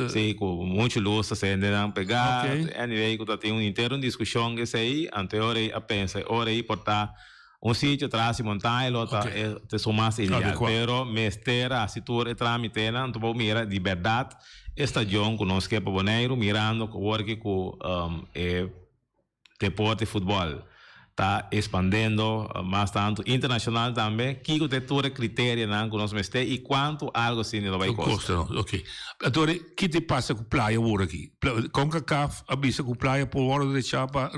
Sim, com muitos luz se não pegar. Anyway, que tem inteira discussão que sei, anterior a pensa, ora aí portar sítio atrás de montanha, outra te somasse ideal. Pero mestera a situação e tramite, não vou mirar de verdade. Estação que nós que para Bonaire mirando que work com deporte e futebol está expandindo mais tanto internacional também que o tetor critério não que nós meste e quanto algo assim não vai custar. Ok. Agora, o que te passa com praia agora aqui? Com a CAF avisa com praia por hora de deixar para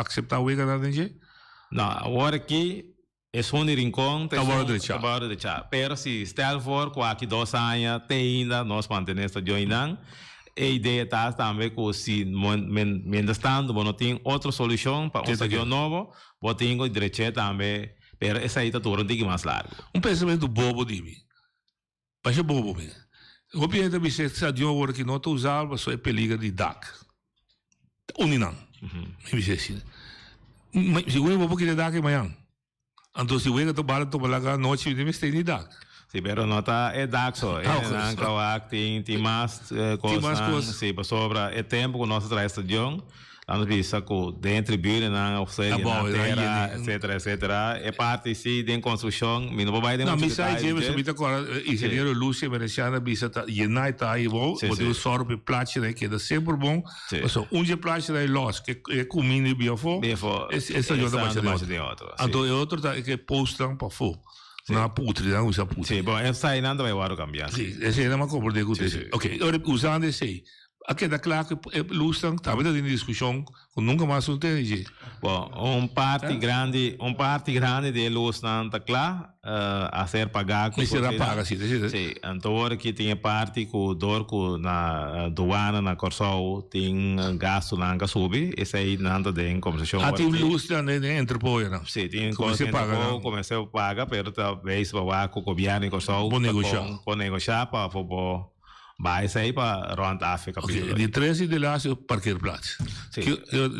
aceitar o ega gente? Não, agora aqui é só um rincão, tem hora de deixar. Pero se estel for com aqui 2 anos, tem ainda nós mantemos esta joinão. A ideia está também que se mientras tanto não tem outra solução para estação novo, vou ter que direito também, pero essa aí está tudo mais largo. Pensamento bobo de mim. Mas é bobo mesmo. O pensamento de ser estação agora que não está usado, só é perigo de DAC. Uninam. Me diz assim. Se o bobo que DAC é amanhã. Então se o ega trabalha lá noite, deve estar em DAC. Sim, pero não está daxo, tem mais coisas, sim, para sobra é tempo que nós traz estação, nós visa que dentro de na oficina, na terra, etc, é parte sim de construção, não vai não, mas aí já você me agora, engenheiro Lúcia Mereciana visa tá e tá aí vou, pode usar o plástico né que é sempre bom, só dia plástico aí los que é comino e biofo, essa ajuda mais de outro. Então é outro que é postam para fo. Na putri, não usa putri. Sim, bom, essa aí não vai cambiar. Sim, essa aí não é uma coisa de acontecer. Ok, agora usando esse aí. Aqui é claro que Lustang estava em discussão com nunca mais não tem. Bom, parte grande de Lustang está claro a ser pago. Mas será paga, sim. Sim, então aqui tem parte que o dorco na aduana na Corsol tem gasto na Angasubi, esse aí não tem conversação. Ah, tem Lustang entre poia, não? Sim, tem comecei a pagar, pero talvez para o governo em Corsol pode negociar para vai sair para Ronda África. De 13 de lá é o Parkeerplaats.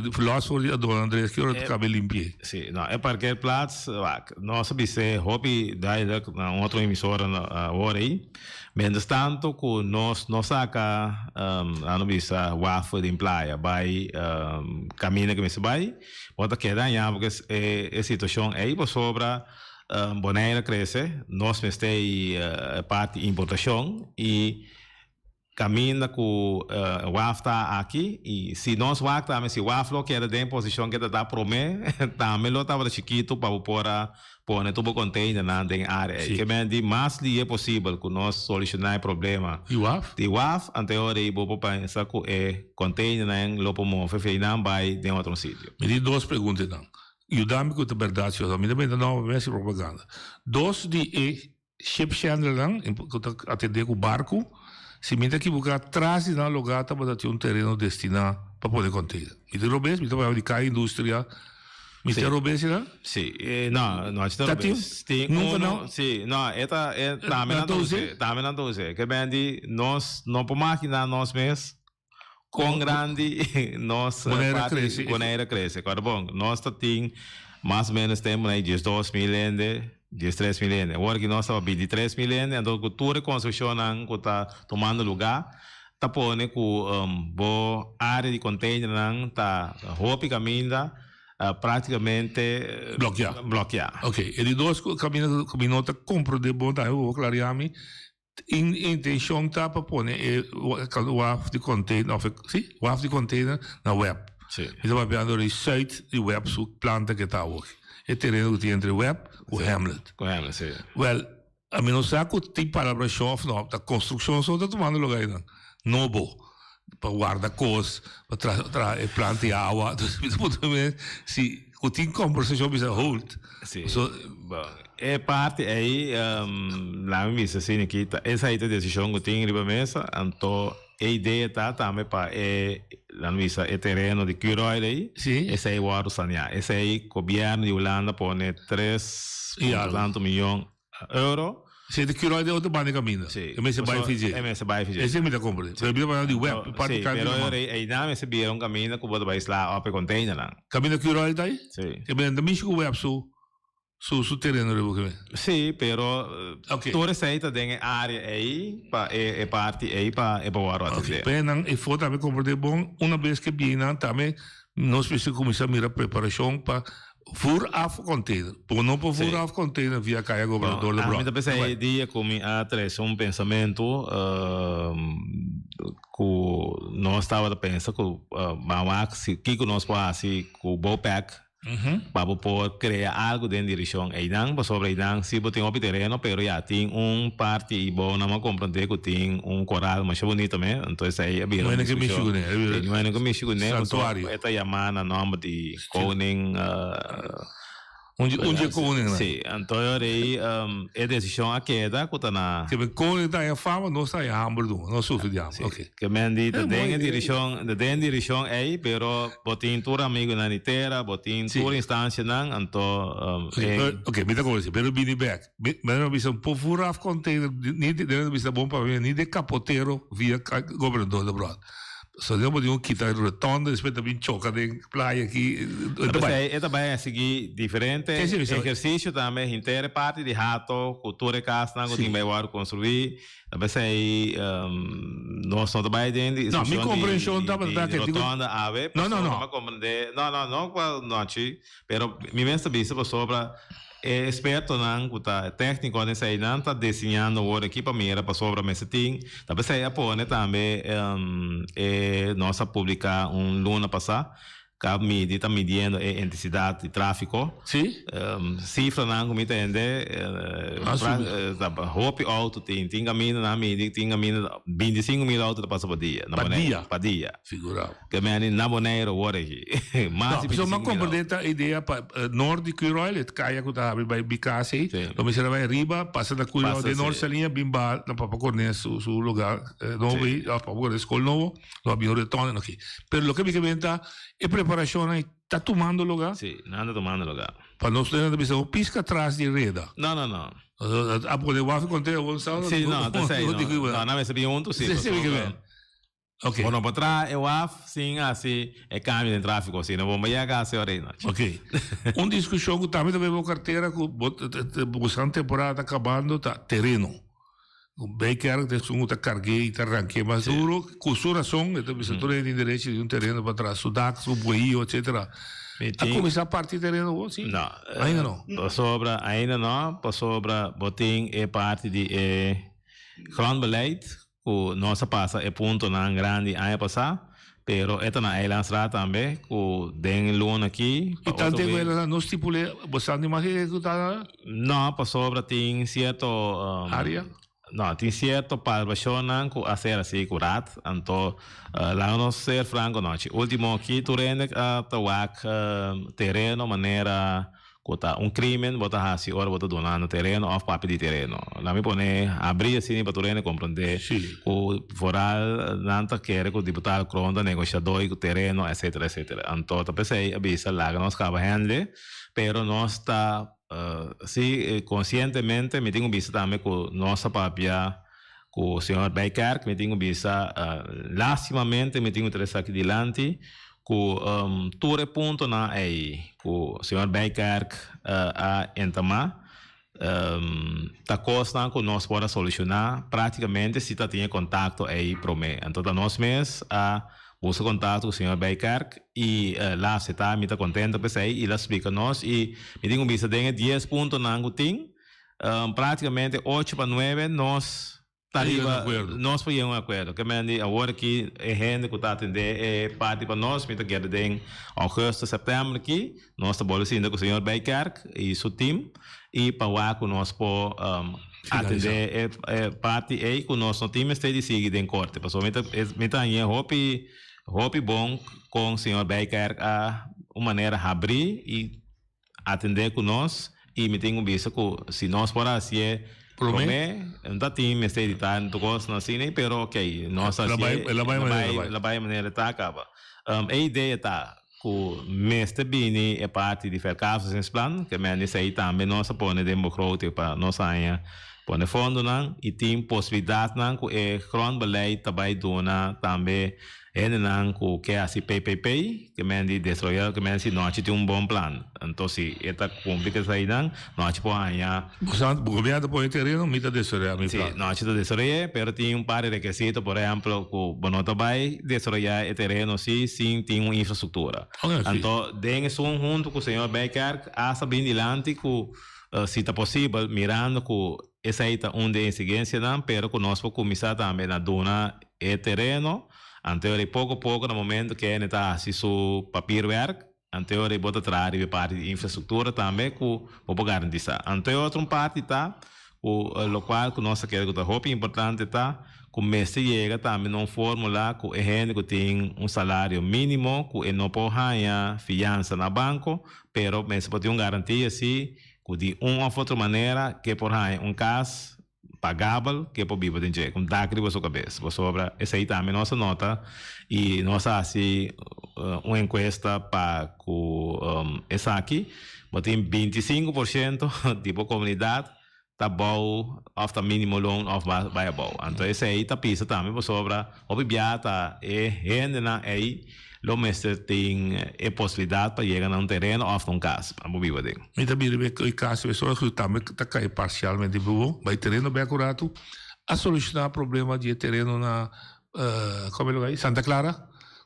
O filósofo de Adolfo Andrés que eu acabei limpar. Sim, não, é Parkeerplaats, nós sabemos hobby direct na outra emissora agora aí. Mientras tanto, que nós saca a nossa WAF de praia, vai caminho que me se vai, pode quedar já, porque a situação aí por sobra Bonaire cresce, nós temos parte importação e caminha com o WAF está aqui e se nós WAF também se o WAF lo quer de posição que está promê também lo estava chiquito para pôr tubo container na área que bem de mais li é possível que nós solucionar o problema de WAF anterior e vou pensar que é container na lopo mo fefe não vai de outro sítio. Me di 2 perguntas não e o dame com a verdade eu também não é propaganda 2 de ship chandler não atender com o barco se me equivocar atrás na lugar para ter terreno destinado para poder conter. Me tem robês, me tem de indústria. Me tem robês, não? Sim, não está robês. Nunca não? Sim, não, também não 12. Que bem de nós não por máquina nós mesmos com grande nós Bonaire cresce. Agora bom, nós tem mais ou menos temos aí 12 mil 13 mil ienes. Agora que nós estamos 23 mil ienes, então a toda a construção que está tomando lugar, está pondo que a área de container está roupa caminha praticamente bloqueada. Ok, e de 2 caminhos está compro de bom, eu vou clarear-me, intenção tá para pôr o WAF de container, o WAF de container na web. Então vai vendo o site de web su planta que está hoje. É terreno que tem entre web e Hamlet. Com Hamlet, sim. Well, a mim não sabe que tem palavra chave, não. A construção só está tomando lugar aí, não. Nobo. Para guardar coisas, para plantar água. Se o tem conversação, bisa hold. Sim. É parte aí, lá me disse assim, que essa aí a decisão que tem riba mesa, então a ideia tá também para lá me disse é terreno de Curoy aí. Sim. Esse aí o Aro Sanya. Esse aí o governo de Holanda põe 3,2 milhões de euros. Se de Curoy de outra banda caminha. Sim. É mais vai fazer. É mais vai fazer. Esse é muito compre. Você viu para de web, parte sim, pero aí não se vira um caminho que pode vai lá op container lá. Caminho Curoy daí? Sim. É bem, também o web su terreno de Sim, pero toda essa aí tem área aí para é parte aí para o Aro até. Pena e foto também compre bom uma vez que viene também nós precisamos começar a mirar preparação para fur af container. Por não por fur af container via caia governador de Brot. Eu pensei dia como atrás pensamento que nós estava pensando que Mamax que nós faz com o Bopac para poder criar algo dentro da direção aí não sobre aí não se botem o terreno pero já tem parte e bom não compreender que tem coral mais bonito também então isso aí é bem não é que mexico né santuário esta chamada nome de Koning onde Koning sim então aí é decisão a queda que tá na que Koning tá em fama não sai hamburgo não sofre de hamburgo ok que me andi dentro direção aí pero botin tour amigo na nitera botin tour instância não então ok me dá coisa pero bini back mas bisa um pouco raf container nem de bisa bom para ver nem de capoteiro via governador de Brot. Só deu um quitar retorno, depois também choca de praia aqui. É também a seguir diferente exercício também inteira parte de rato, cultura casa, que tem vai construir. Talvez aí nós não trabalhamos dentro. Não, minha compreensão da verdade que rotonda ave. Não compreender. Não noite, pero me pensa bisa sobre experto não que técnico nessa aí não está desenhando o equipamento para sobre a tem talvez aí apone também nós publicar luna passar que está medindo a intensidade de tráfego cifra não como entende roupa auto tem caminho na mídia tem caminho 25.000 autos passa por dia figurado que me na Bonaire hora aqui mas se uma compreender a ideia para norte de Curoy ele caia que tá vai bicase então você vai riba passa da Curoy de norte a linha bimba na para conhecer o lugar novo e para poder escola novo no avião retorno aqui pero lo que me comenta é preparação aí está tomando lugar sim nada tomando lugar para nós ter uma pisca atrás de reda não a poder WAF conter o sábado sim não não mas sabia um sim ok quando para trás eu WAF sim assim é câmbio de tráfego assim não vamos chegar a ser hora ok discussão que também vou carteira que buscando temporada acabando tá terreno bem que era que tu carguei e te arranquei mas duro costura são então você tem direito de terreno para trás sudac subuio etc a começar a partir terreno sim não ainda não ainda não passou botem é parte de grondbeleid o nossa passa é ponto na grande aí passar pero esta na Eilandsstraat também o den luna aqui e tanto que ela não estipule você não mais executada não passou tem certo área não, tem certo palvação que a ser assim curado, então lá não ser franco não. Último aqui tu rende a tawak terreno maneira que crime, bota assim, ora bota donando terreno, off papel de terreno. Lá me pone abrir assim para tu rende compreender o foral nanta quer que o deputado cronda negociador o terreno, etc. Então tá pensei avisa lá que nós acaba handle, pero nós está sim, conscientemente me tenho visto também com nossa papia com o senhor Baker que me tenho visto lastimamente me tenho interessado aqui diante com todo ponto na aí com o senhor Baker a entamar tá costa que nós podemos solucionar praticamente se tá tinha contato aí para mim então nós mesmos a busca contato com o senhor Baker e lá se está muito contente para sair e lá explica nós e me tenho visto tem 10 pontos na tem praticamente 8 para 9 nós nós foi um acordo. Que mendi agora que é gente que está atendendo é parte para nós, mas que em agosto, setembro aqui, nós estamos com o senhor Bijkerk e seu time e para lá que nós podemos atender parte aí que o nosso time está de seguir em corte. Pessoalmente, me tem hope bom com o senhor Bijkerk a uma maneira abrir e atender com nós e me tenho visto que se nós por assim não time está editando tu gosto na cine, pero ok, nós assim ela vai maneira tá acaba. A ideia tá que mestre bini é parte de casos em plano que me aí também nós põe democrático para nós aí põe fundo não e tem possibilidade não que é grande beleid também dona também não que é assim PPP que me de destroyer que me se não tem um bom plano então se está complicado aí não pode aí o governo põe terreno mita destroyer sim não está destroyer pero tem um par de requisitos por exemplo que bom também destroyer o terreno sim tem uma infraestrutura então tem isso junto com o senhor Bijkerk hasta bem adiante que se está possível mirando que essa aí está uma exigência não pero que nós podemos começar também a donar o terreno anterior pouco a pouco no momento que ele está assim seu papirwerk anterior bota trazer a parte de infraestrutura também que vou garantir anterior outra parte tá o local que nós queremos que é importante tá que o mestre chega também numa fórmula que é gente que tem um salário mínimo que não pode ganhar fiança na banco pero mestre pode ter uma garantia assim que de uma ou outra maneira que por ganhar caso pagável que é para viver de jeito, com daqui para sua cabeça. Por sobre essa aí também nossa nota e nós assim uma encuesta para essa aqui, mas tem 25% tipo comunidade tá bom, of mínimo loan of vai bom. Então essa aí tá pisa também por sobre obibiata é rende na aí lo mestre tem a possibilidade para chegar a terreno ou um caso para viver dentro. E também o caso que também está caindo parcialmente bom, vai terreno bem curado a solucionar o problema de terreno na como é que Santa Clara,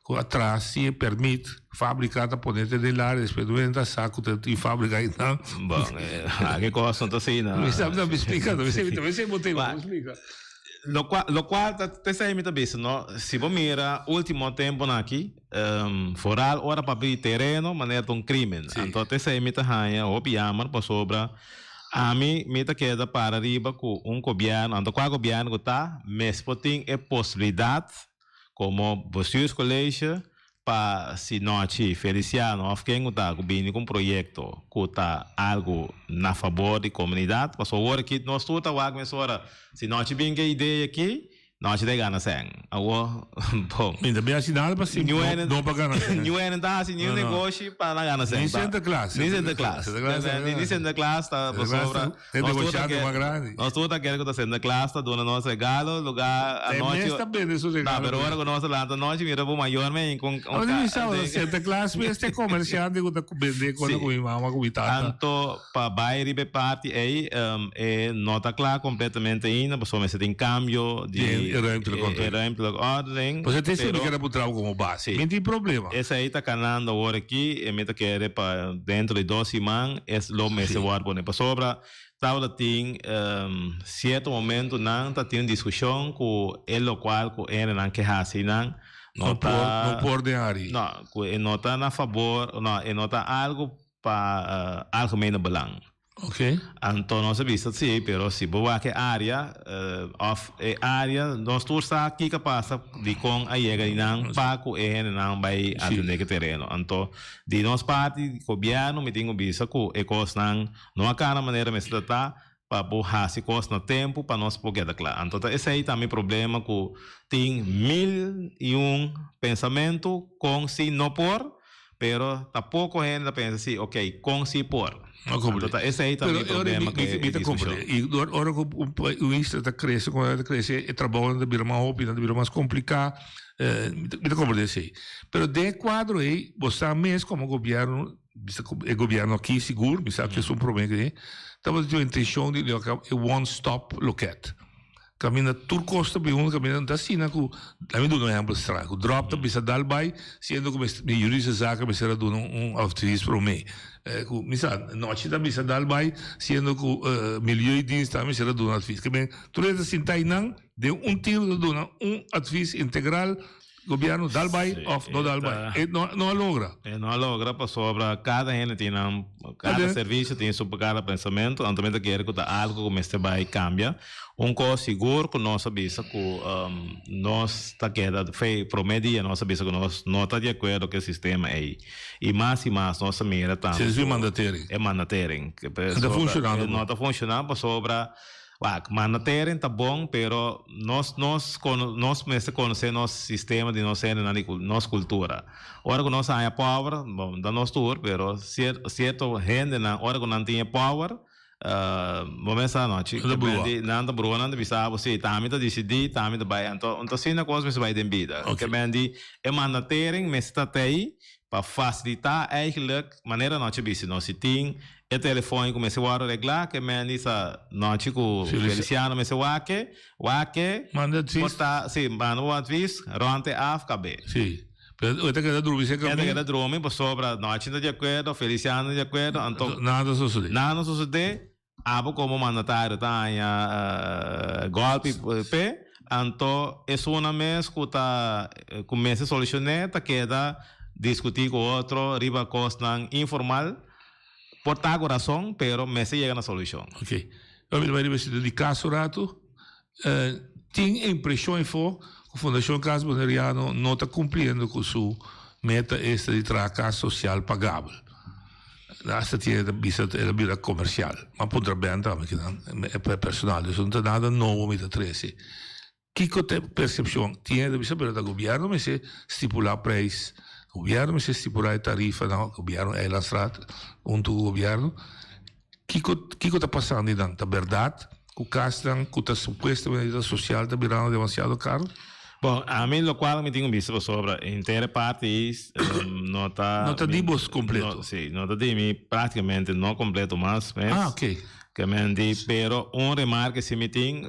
que atrás se permite fabricar a ponente de lá, depois do entra saco de fabricar então. Bom, que coisa não assim não. Me sabe me explica, você botei me explica. Lo qual te sei me tabis no se você mira último tempo aqui foral ora para abrir terreno maneira de crime então te sei me tá hanha o piamar para sobra a mim me tá queda para riba com governo então qual governo tá mas tem a possibilidade como bestuurscollege para se noite Feliciano of quem está com um projeto que está algo na favor da comunidade para só agora que nós tudo tá lá mas agora se noite bem que ideia aqui nós de gana sem agora bom ainda bem assinado para sim não pagar nada não é nada assim nenhum negócio para na gana sem nem Santa Classe nem Santa Classe tá por sobra nós tudo quer que tá Santa Classe tá dando nosso regalo lugar a noite está bem isso regalo pero agora com nossa lá da noite mira para maior men com Santa Classe este comerciante que tá vender com a comitada tanto para bairro e parte aí é nota clara completamente ainda por sobra tem cambio de ordem. Você tem sempre que era para como base. Não tem problema. Essa aí está canando agora aqui, e me tá querendo para dentro de 2 semanas, é o mês de guarda para sobra. Estava tem certo momento não tá tendo discussão com o local com ele não que assim não por de área. Não tá na favor, não tá algo para algemene belang. Ok. Então nós vimos sim, pero se boa que área área nós todos aqui que passa de com a chega e não pago não vai atender que terreno. Então de nós parte governo me tenho visto que é coisa não a cara maneira me tratar para borrar se costa no tempo para nós poder dar claro. Então esse aí também problema que tem 1001 pensamento com se não por, pero tá pouco gente pensa assim, ok, com se por. Esse aí também é o problema que e agora o Insta está crescendo, quando está crescendo, é trabalho de vir mais rápido, de vir mais complicado, me compreende isso aí. Mas de quadro aí, você mesmo como governo, o governo aqui seguro, me sabe que é um problema que estava tendo a intenção de one stop locat. cammina turcosta per uno cammina da sina cu la mi do un esempio strano cu drop da bisa dal bai siendo come mi giudice sacra mi sarà un activist pro me cu mi sa no ci da bisa dal bai siendo cu milioni di sta mi sarà un activist che tu le sintai nan de un tiro da un activist integral governo dal bai of no dal bai e no logra não logra para sobra cada gente tem cada serviço tem seu cada pensamento antes de querer que algo como este vai cambia coisa seguro que nós sabemos que nós está queda fei promedia nós sabemos que nós não está de acordo com o sistema aí e mais nossa mira tá é mandatório que está funcionando não está funcionando para sobra mandatório tá bom, pero nós conhecemos nosso sistema de nossa cultura. Ora que nós é power, bom, da nosso tour, pero certo gente na hora que não tinha power, vamos pensar noite. Nada brua, nada bisa, você também tá decidir, também tá vai, então sim na coisa você vai ter vida. Que mendi é mandatório, mas está aí para facilitar eigenlijk maneira noite bisa, nós tem o telefone começou a reglar que me disse não chico Feliciano me wake manda porta sim manda o aviso ronte af cabe sim pero eu te quero dormir se cabe eu te quero dormir por sobra não de acordo Feliciano de acordo então nada sucede abo como mandatário tá golpe pe então é uma mês que tá começa a solucionar tá queda discutir com outro riba costa informal portar coração, pero me se chega na solução. Ok. Eu me lembro de caso rato, tem impressão que a Fundação Casa Boneriano não está cumprindo com sua meta esta de trabalho social pagável. Esta tinha a vida comercial, mas poderá bem também, é personal, isso não tem nada novo, me trece. Que percepção tinha de saber do governo, mas se estipular preço. O governo se estipular a tarifa, não, o governo é lançado, junto ao governo. O que está passando aí? É verdade? O caso que a suposta medida social está virando demasiado caro? Bom, a mim, o qual me tenho visto sobre a inteira parte, não está de vos completo. Sim, não está de mim praticamente não completo mais. Ok. Que me diz, pero remarque se me tem,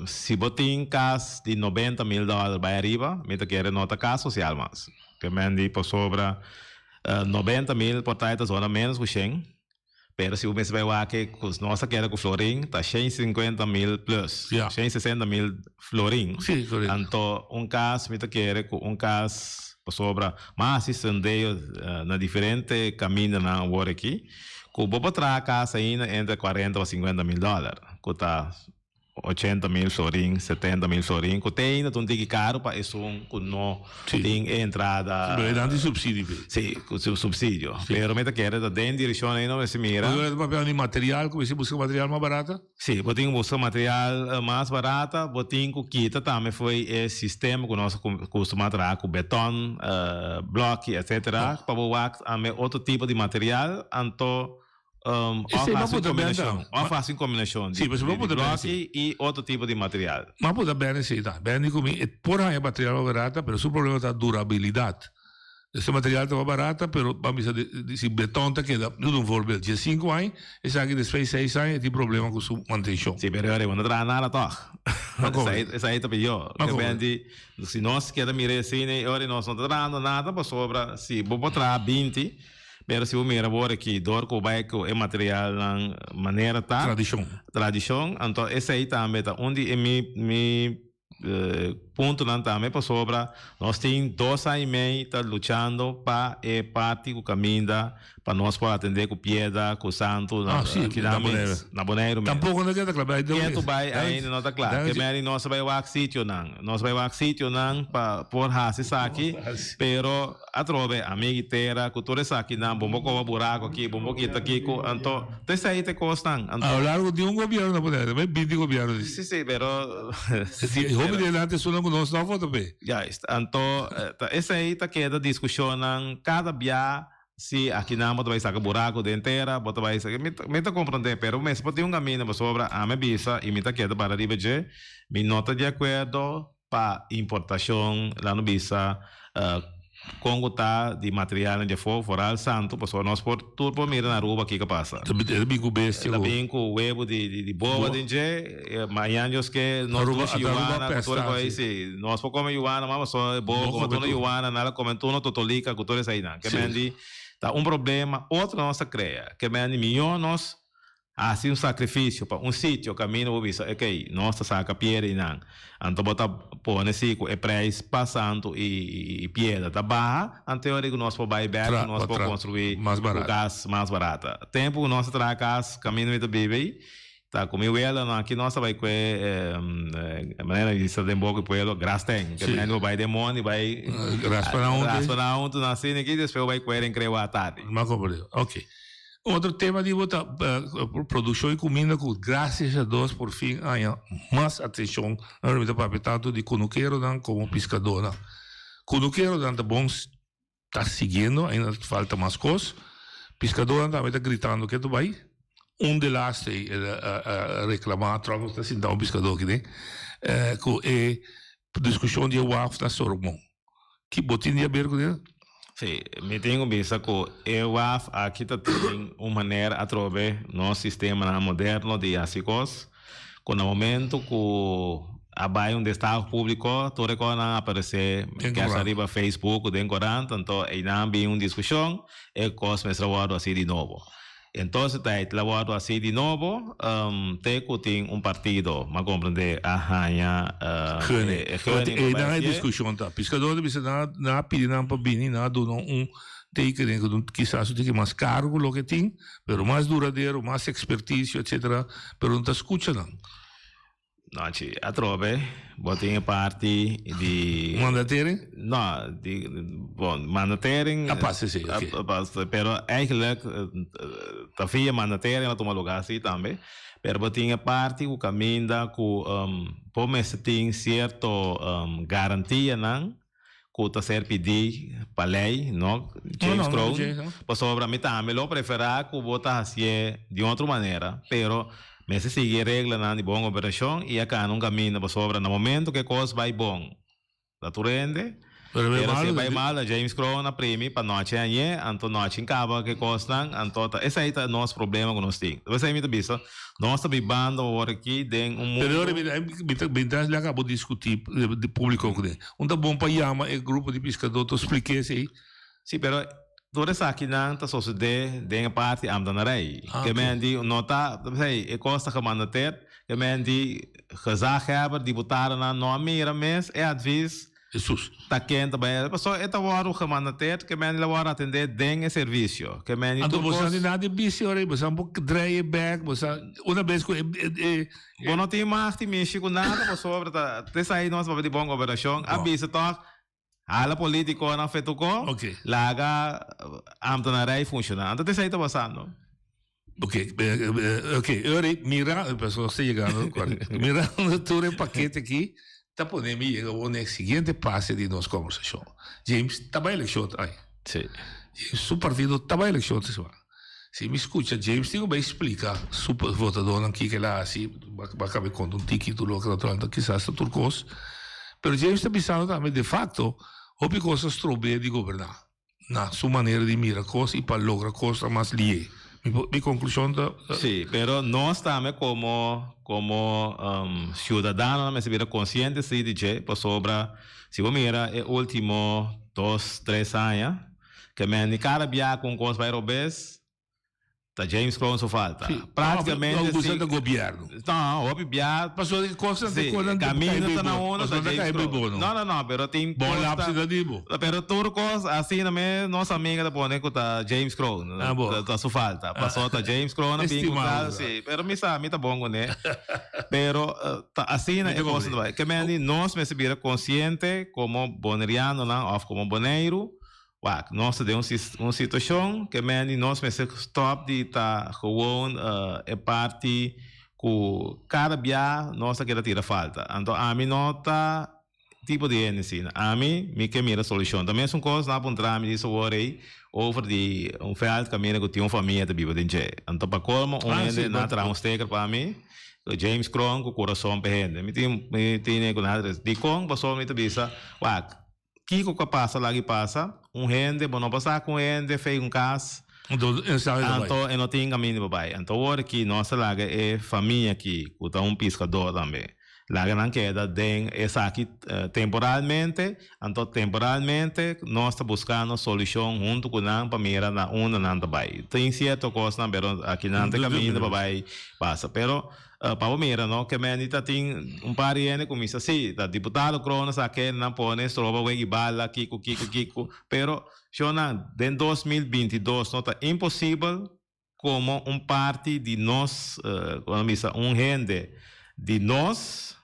se botem caso de $90 mil vai arriba, me quer nota caso social mais. Que me diz por sobre 90 mil por trás da zona menos que 100, pero se o mês vai lá que nossa queda com florim tá 150 mil plus, 160 mil florim. Sim, correto. Então caso me quer com caso por sobre mais sendeio na diferente caminho na hora aqui, que o bobo traz casa ainda entre 40 a 50 mil dólares, que tá 80 mil florim, 70 mil florim, que tem ainda um ticket caro para isso que não tem entrada. Mas dá de subsídio. Sim, subsídio. Pero me quer da dentro direção aí não se mira. Agora papel de material, como você busca material mais barato? Sim, botinho busca material mais barato, botinho que quita também foi o sistema que nós costumamos trabalhar com beton, bloco, etc. Para botar outro tipo de material, então faz combinação de bloco e outro tipo de material. Mas pode bem sim, tá? Bem comigo, por aí é material barato, mas o problema é a durabilidade. Esse material está barato, mas vamos dizer, beton está queda, não vou ver, de 5 anos, e sabe que depois 6 anos tem problema com sua manutenção. Sim, mas eu não trago nada, tá? Isso aí está pior. Se nós queremos mirar assim, nós não tragamos nada, para sobra, se vou botar 20, pero se o mira agora que dor com o é material na maneira tá tradição então esse aí também tá onde me ponto não também para sobra nós tem 2 anos e meio tá lutando para parte do caminho para nós poder atender com piedra com santo na Boneiro tampouco não quer claro que vai ainda não tá claro que mesmo nós vai ao sítio não para por fazer aqui pero a trove amiga inteira que toda essa aqui não bombo com buraco aqui bombo que tá aqui então isso aí te costam ao largo de governo na Boneiro mas 20 governo sim pero houve delante só não nós não foto bem então esse aí tá queda discussão cada dia se aqui não você vai sacar buraco de inteira você vai sacar me tá compreendendo pero mas pode um caminho para sobra a me visa e me tá queda para arriba de me nota de acordo para importação lá no visa Congo tá de material de foral santo, pessoal nós por tudo por mira na rua aqui que passa. Também com bestia. Também com huevo de boa de je, mas que nós duas Ioana, tudo aí sim. Nós por comer Ioana, mas só boa como tudo Ioana, nada como tudo totolica, com tudo isso aí não. Que mendi tá problema, outro nossa cria, que mendi milhões assim sacrifício para sítio caminho o bisa, ok, nossa saca piedra e não. Então bota pôr nesse é preço passando e piedra tá barra, anterior que nós por buyback, nós por construir mais barato. Gás mais barata. Tempo nós tra casa caminho muito bebê, tá comigo ela não aqui nós vai com maneira de se dem pouco puelo gras tem, que menos vai demônio vai gras para onde nasce aqui depois vai com em creu à tarde. Mas ok. Outro tema de botar produção e comida com graças a Deus por fim há mais atenção na remita para tanto de conuqueiro como pescador. Conuqueiro tá bom tá seguindo ainda falta mais coisas. Pescador também tá gritando que tu vai de lá reclamar troca está sentado um pescador aqui né com discussão de WAF na Sormão que botin de aberto né. Sim, me tenho visto que eu aqui tem uma maneira através do nosso sistema moderno de assicos, com no momento que abai destaque público, todo que não aparecer que arriba Facebook, de encorante, então aí não vem uma discussão, é coisa trabalho assim de novo. Então, se está trabalhando assim de novo, tem partido, mas compreender a ranha. E não é discussão, tá? Pescador bisa na pedir para bini na do tem que quizás tem que mais cargo lo que tem, pero mais duradouro, mais expertise, etc. Pero não está escutando. Não, a trove, botem parte de mandatering? Não, bom, mandatering. A passe sim, ok. Pero eigenlijk tá via mandatering na toma lugar assim também. Pero botem parte o caminho da com pomesse tem certo garantia não que tá ser pedir para lei, não? James Crown. Por sobre a mim também, eu prefiro que botar assim de outra maneira, pero mas se seguir regra na de boa operação e acá não caminha para sobra no momento que coisa vai bom da tu rende se vai mal James Crow na prêmio para nós aí então nós acaba que costa então esse aí é nosso problema que nós temos você aí me bisa nós está vivendo agora aqui tem mundo pero me acabou de discutir de público com ele bom para chamar o grupo de pescador tu expliquei isso aí sim pero toda essa aqui não está sucedendo dentro parte amdanarei que mendi nota sei e costa que manda ter que mendi gezag hebben deputado na não mira mês é advies Jesus tá quente bem pessoal é tá hora que manda ter que mendi lá atender dentro serviço que mendi tu você não nada de bici ora você um pouco dry back você uma vez que bom não tem mais tem mexer com nada pessoal tá essa aí nós vamos de boa operação a bici tá a política não feito com laga amdanarei funcionando até aí tá passando. Ok, agora mira, pessoal está chegando, mira todo o paquete aqui, tá podendo chegar ao seguinte passo de nossa conversação. James, tá bem eleição aí. Sim. James, o partido tá bem eleição se me escuta, James, tem que explicar super votador aqui que lá assim, vai acabar com título que naturalmente quizás está turcos, pero James está pensando também de facto o coisas troube de governar na sua maneira de mirar coisas e para lograr coisas mais lié. Mi conclusão da sim, pero nós também como cidadano me se consciente se dice por sobra se você mira o último 2-3 anos que me cada dia com coisas vai robes tá James Crown só falta praticamente o governo do governo não o governo passou de coisas de caminho tá na onda da James Crown não pero tem bom lápis da dibo pero tudo coisa assim também nossa amiga da boneco tá James Crown tá só falta passou tá James Crown na bingo tá sim pero me tá bom né pero tá assim é coisa vai que me nós me se vira consciente como boneriano não ou como boneiro nós temos uma situação que nós me stop de estar gewoon é parte que cada dia nós quer tirar falta então a mim nota tipo de energia a mim me que mira solução também são coisas na ponta me isso orei over de feld caminho que tem uma família de viver dentro então para como na transsteker para mim James Crown com coração perrende me tem com nada de com passou me te bisa Kiko que passa lá que passa, gente, não passar com gente, fez caso. Então, não tem caminho para baixo. Então, agora que nossa laga é família aqui, que tá pescador também. Laga não queda den essa aqui temporalmente, então temporalmente nós estamos buscando solução junto com a família na uma não vai. Tem certa coisa, mas aqui não tem caminho para vai passa. Pero para o mira, não que menita tem par de anos como isso assim, da deputado Cronos aqui não pone estroba o bala kiko, pero Shona, em 2022 não está impossível como parte de nós, gente de nós,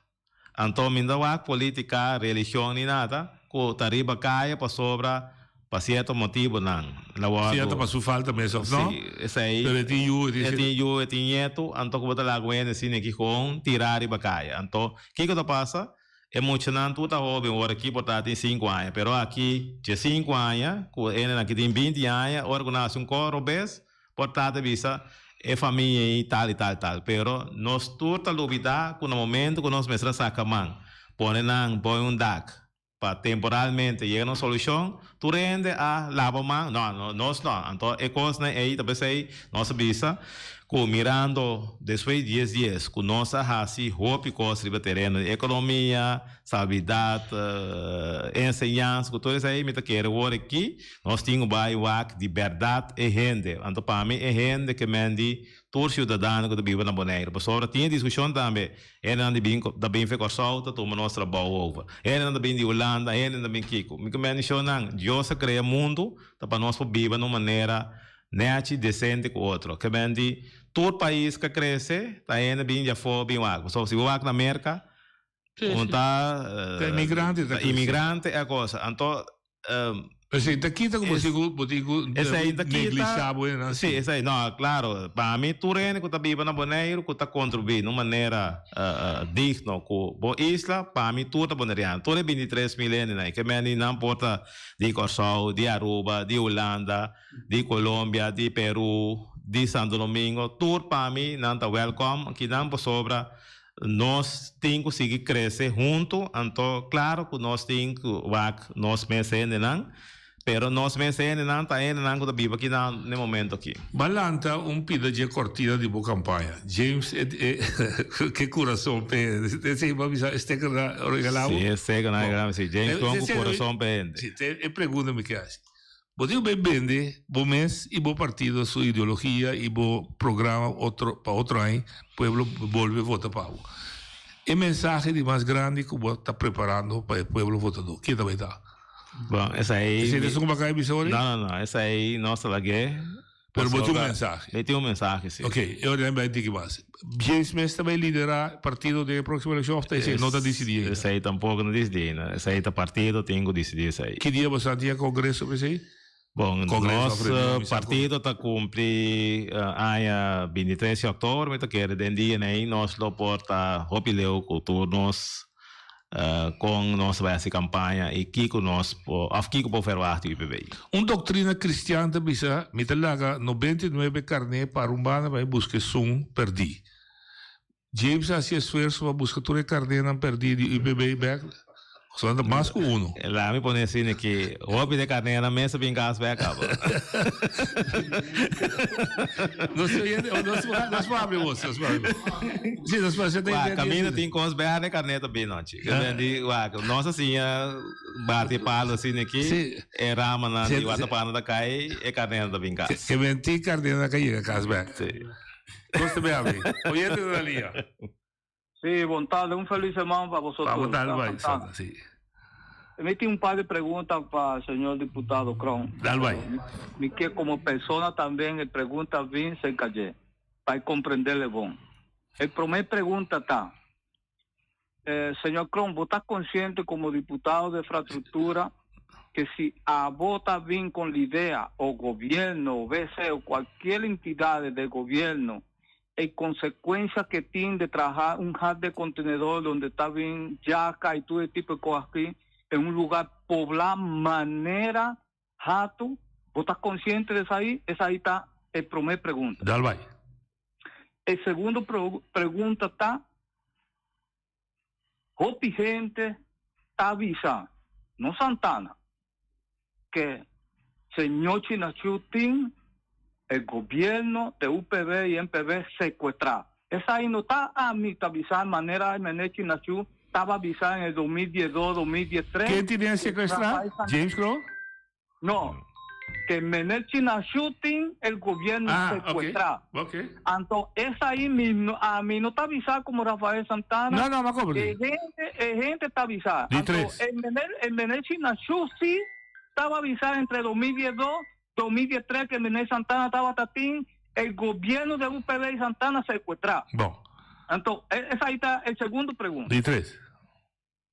então minda política, religião e nada, que tariba caia para sobra para certo motivo não. Certo para sua falta mesmo, não? Sim, isso aí. Pero tem neto, então que botar lá com ele assim que com tirar e caia. Então, que passa? Emocionante, tu tá jovem, agora aqui botar tem 5 anos, pero aqui de 5 anos, ele aqui tem 20 anos, agora que nasce coro bes, portanto visa é família e tal, pero nós turta lubida com o momento que nós mestra sacaman, põe DAC, para temporalmente chegar na solução, tu rende a lavaman, nós não, então é coisa aí, talvez aí, nossa visa, mirando depois de 10 dias, com nossa raça, roupa e coisa de terreno, economia, sabedoria, ensinança, com tudo isso aí, me quero agora aqui, nós temos o de verdade e gente. Então, para mim, é gente que mende todo cidadão que vive na Bonaire. Por sobre tinha discussão também, ele não da bem feito solta, toma nosso trabalho over. Ele não bem de Holanda, ele não bem Kiko. Me comendo isso não, Deus cria mundo, para nós viver de uma maneira net decente com outro. Que mende todo país que cresce, está indo bem já for bem água. Só se o água na América, imigrante é a coisa. Então, esse daqui está como se negligeável, sim, esse aí, não, claro, para mim, tu rende que está vivo na Bonaire, que está contribuindo de uma maneira digna com a isla, para mim, tu está bonariano. Tu é 23 milênios, né? Que me não importa de Corsol, de Aruba, de Holanda, de Colômbia, de Peru, de Santo Domingo, tudo para mim não está welcome, que não sobra. Nós temos que seguir crescer junto, então claro que nós temos que nós merecemos não, pero nós merecemos não está indo não que vive aqui no momento aqui. Balanta pida de cortina de boa campanha. James que coração pe, esse este que regalado. Sim, esse que regalado, sim. James com coração pe. Sim, e pergunta-me que assim. Você bem vende, bom mês e bom partido, sua ideologia e bom programa para outro ano, o povo volve a votar para o. E mensagem de mais grande que você está preparando para o povo votador. Que também está? Bom, essa aí. Você tem uma caia emisora? Não, essa aí, nossa, laguei. Pero botou mensagem. Ele tem mensagem, sim. Ok, eu lembro de que mais. James Mestre vai liderar partido da próxima eleição, não está decidido. Essa aí tampouco não decidido. Essa aí está partido, tenho que decidir isso aí. Que dia você tinha congresso sobre isso aí? Bom, nosso partido está cumprir a 23 de outubro, mas quer dia aí nós lo porta opileu com turnos com nossa base campanha e que com nós aqui com o ferroarte e PBI. Doutrina cristã bisa mitalaga 99 carne para urbana vai buscar som perdi. James assim esforço para buscar toda carne não perdi de IPBI back. Só anda mais com um. Lá me põe assim que roupa de carne na mesa bem casa vai acabar. Nós vamos sim, nós vamos ter caminho tem com os berra de carne também não chico. Nossa assim bate palo assim aqui é rama na de outra pana da cai é carne da bem casa. Que menti carne na cai casa bem. Gosto bem ali. Oyente da linha. Sí, vontade, feliz semana para vosotros. Sí. Me tengo un par de preguntas para el señor diputado Cron. Y que como persona también le pregunta bien se calle, para comprenderle bien. El primer pregunta está, señor Cron, ¿vos estás consciente como diputado de infraestructura que si a vota bien con la idea o gobierno o BC o cualquier entidad del gobierno en consecuencia que tiene de trabajar un hub de contenedor donde está bien yaca y todo ese tipo de cosas aquí, en un lugar poblado manera jato, ¿vos estás consciente de eso ahí? Esa ahí está el primer pregunta. Dale. El segundo pregunta está, Hopi gente está avisando no Santana, que señor Chinachutin, el gobierno de UPB y MPB secuestrado. Esa ahí no está a mí avisada de manera de Mené Chinachu, estaba avisada en el 2012, 2013. ¿Quién tenía secuestrado? ¿James Crow? No, que Mené Chinachutin, el gobierno secuestrado. Okay. Entonces, esa ahí mismo, a mí no está avisada como Rafael Santana. No, ¿cómo? Gente está avisada. Entonces, el Mené Chinachu sí estaba avisada entre 2012 2013 que Mené Santana estaba tatín, el gobierno de UPB y Santana secuestrado. Bon. Entonces, esa ahí está el segundo pregunta. De 3.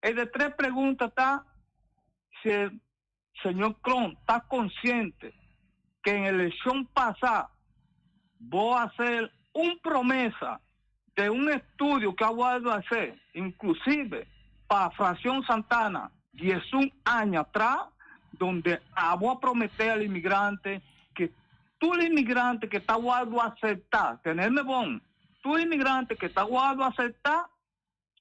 El de 3 preguntas está si el señor Cron está consciente que en la elección pasada voy a hacer una promesa de un estudio que voy a hacer, inclusive para Fracción Santana, 11 años atrás, donde voy a prometer al inmigrante que tú el inmigrante que está guardado a aceptar, tenerme bon, tú el inmigrante que está guardado a aceptar,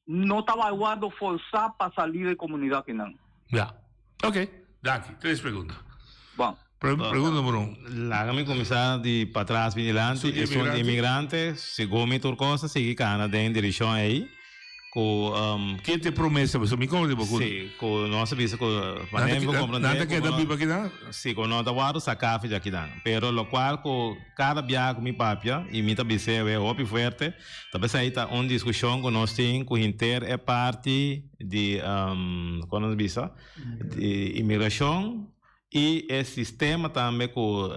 no estaba guardado forzar para salir de comunidad que no. Ya. Ok, Daki, 3 preguntas. Bon. Pregunta número 1. La mi comissário de para trás vigilante é um imigrante, segundo a coisa, sigue Canadá em direção aí. Quem te promessa, mas me conta um pouco. Sim, com nossa visa com nada que da biba aqui não. Sim, com nota guardo sacafe de aqui não. Pero lo qual com cada viagem com mi papia e mi tabise é opi forte. Talvez aí tá uma discussão com nós tem com inter é parte de com nós visa de imigração e o sistema também com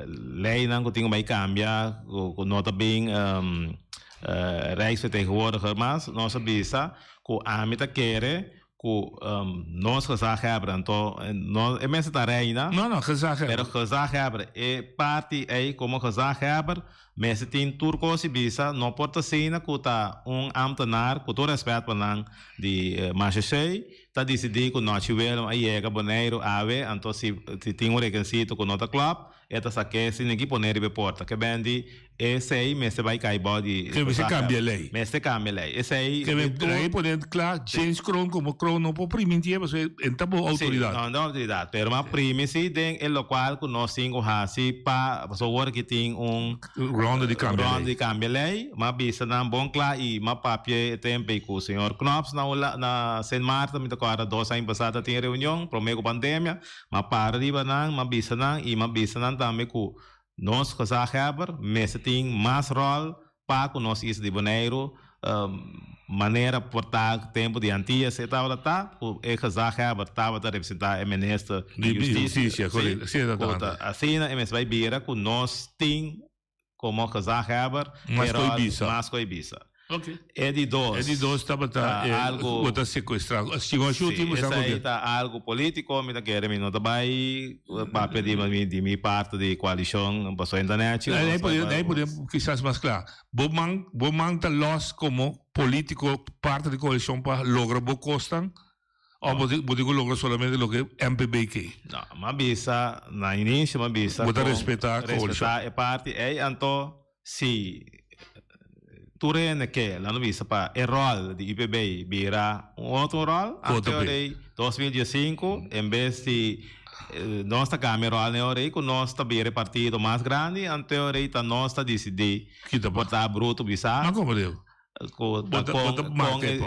lei não que tem que cambiar com nota bem Rijksvertegenwoordiger, mas nós visa que a meta quer que nós gezag hebben. Então, nós mensen daar rijden. Não, gezag hebben. Pero gezag hebben. E parte aí como gezag hebben, mensen tem turcos e visa, não pode ser que tá ambtenaar, com todo respeito para de Machachei, tá decidir que nós tivermos aí é Bonaire, ave, então se tem requisito com nota club, esta saque se ninguém poner de porta, que bendi esse aí, mas vai cair body. Que você cambia a lei. Mas você cambia a lei. Esse aí. Que aí poder claro, James Crown como Crown não pode permitir, mas é boa autoridade. Não, não autoridade. Pero mas primeiro tem é local que nós temos assim para pessoa que tem ronda de cambio. Ronda de cambio a lei, mas bisa não bom claro e mas papel tempo com o senhor Knops na Saint Marta, me tocou 2 anos passado tinha reunião, promego pandemia, mas para riba não, mas bisa não e mas bisa não também com nós gezag hebben, mas tem mais rol para que nós isso de Bonaire, maneira portar tempo de antigas e tal, o gezag hebben estava a representar o ministro de Justiça, assim, mas vai vir que nós tem como gezag hebben, mais coibisa. Okay. É de 2. É de 2 algo está sequestrado. Essa aí está algo político, me quer me não vai papel de minha parte de coalição passou internet. Aí podemos quizás mais claro. Bom tá los como político parte de coalição para lograr bo costan. Ou pode lograr solamente o que MPB quer. Não, mas bisa na início, mas bisa. Pode respeitar a coalição. Respeitar a parte aí, então se Turene que lá no visa para o rol de IPB vira outro rol, até 2015, em vez de nossa Câmara rol com nós também partido mais grande, até tá nós tá decidir botar bruto visa. Mas como deu?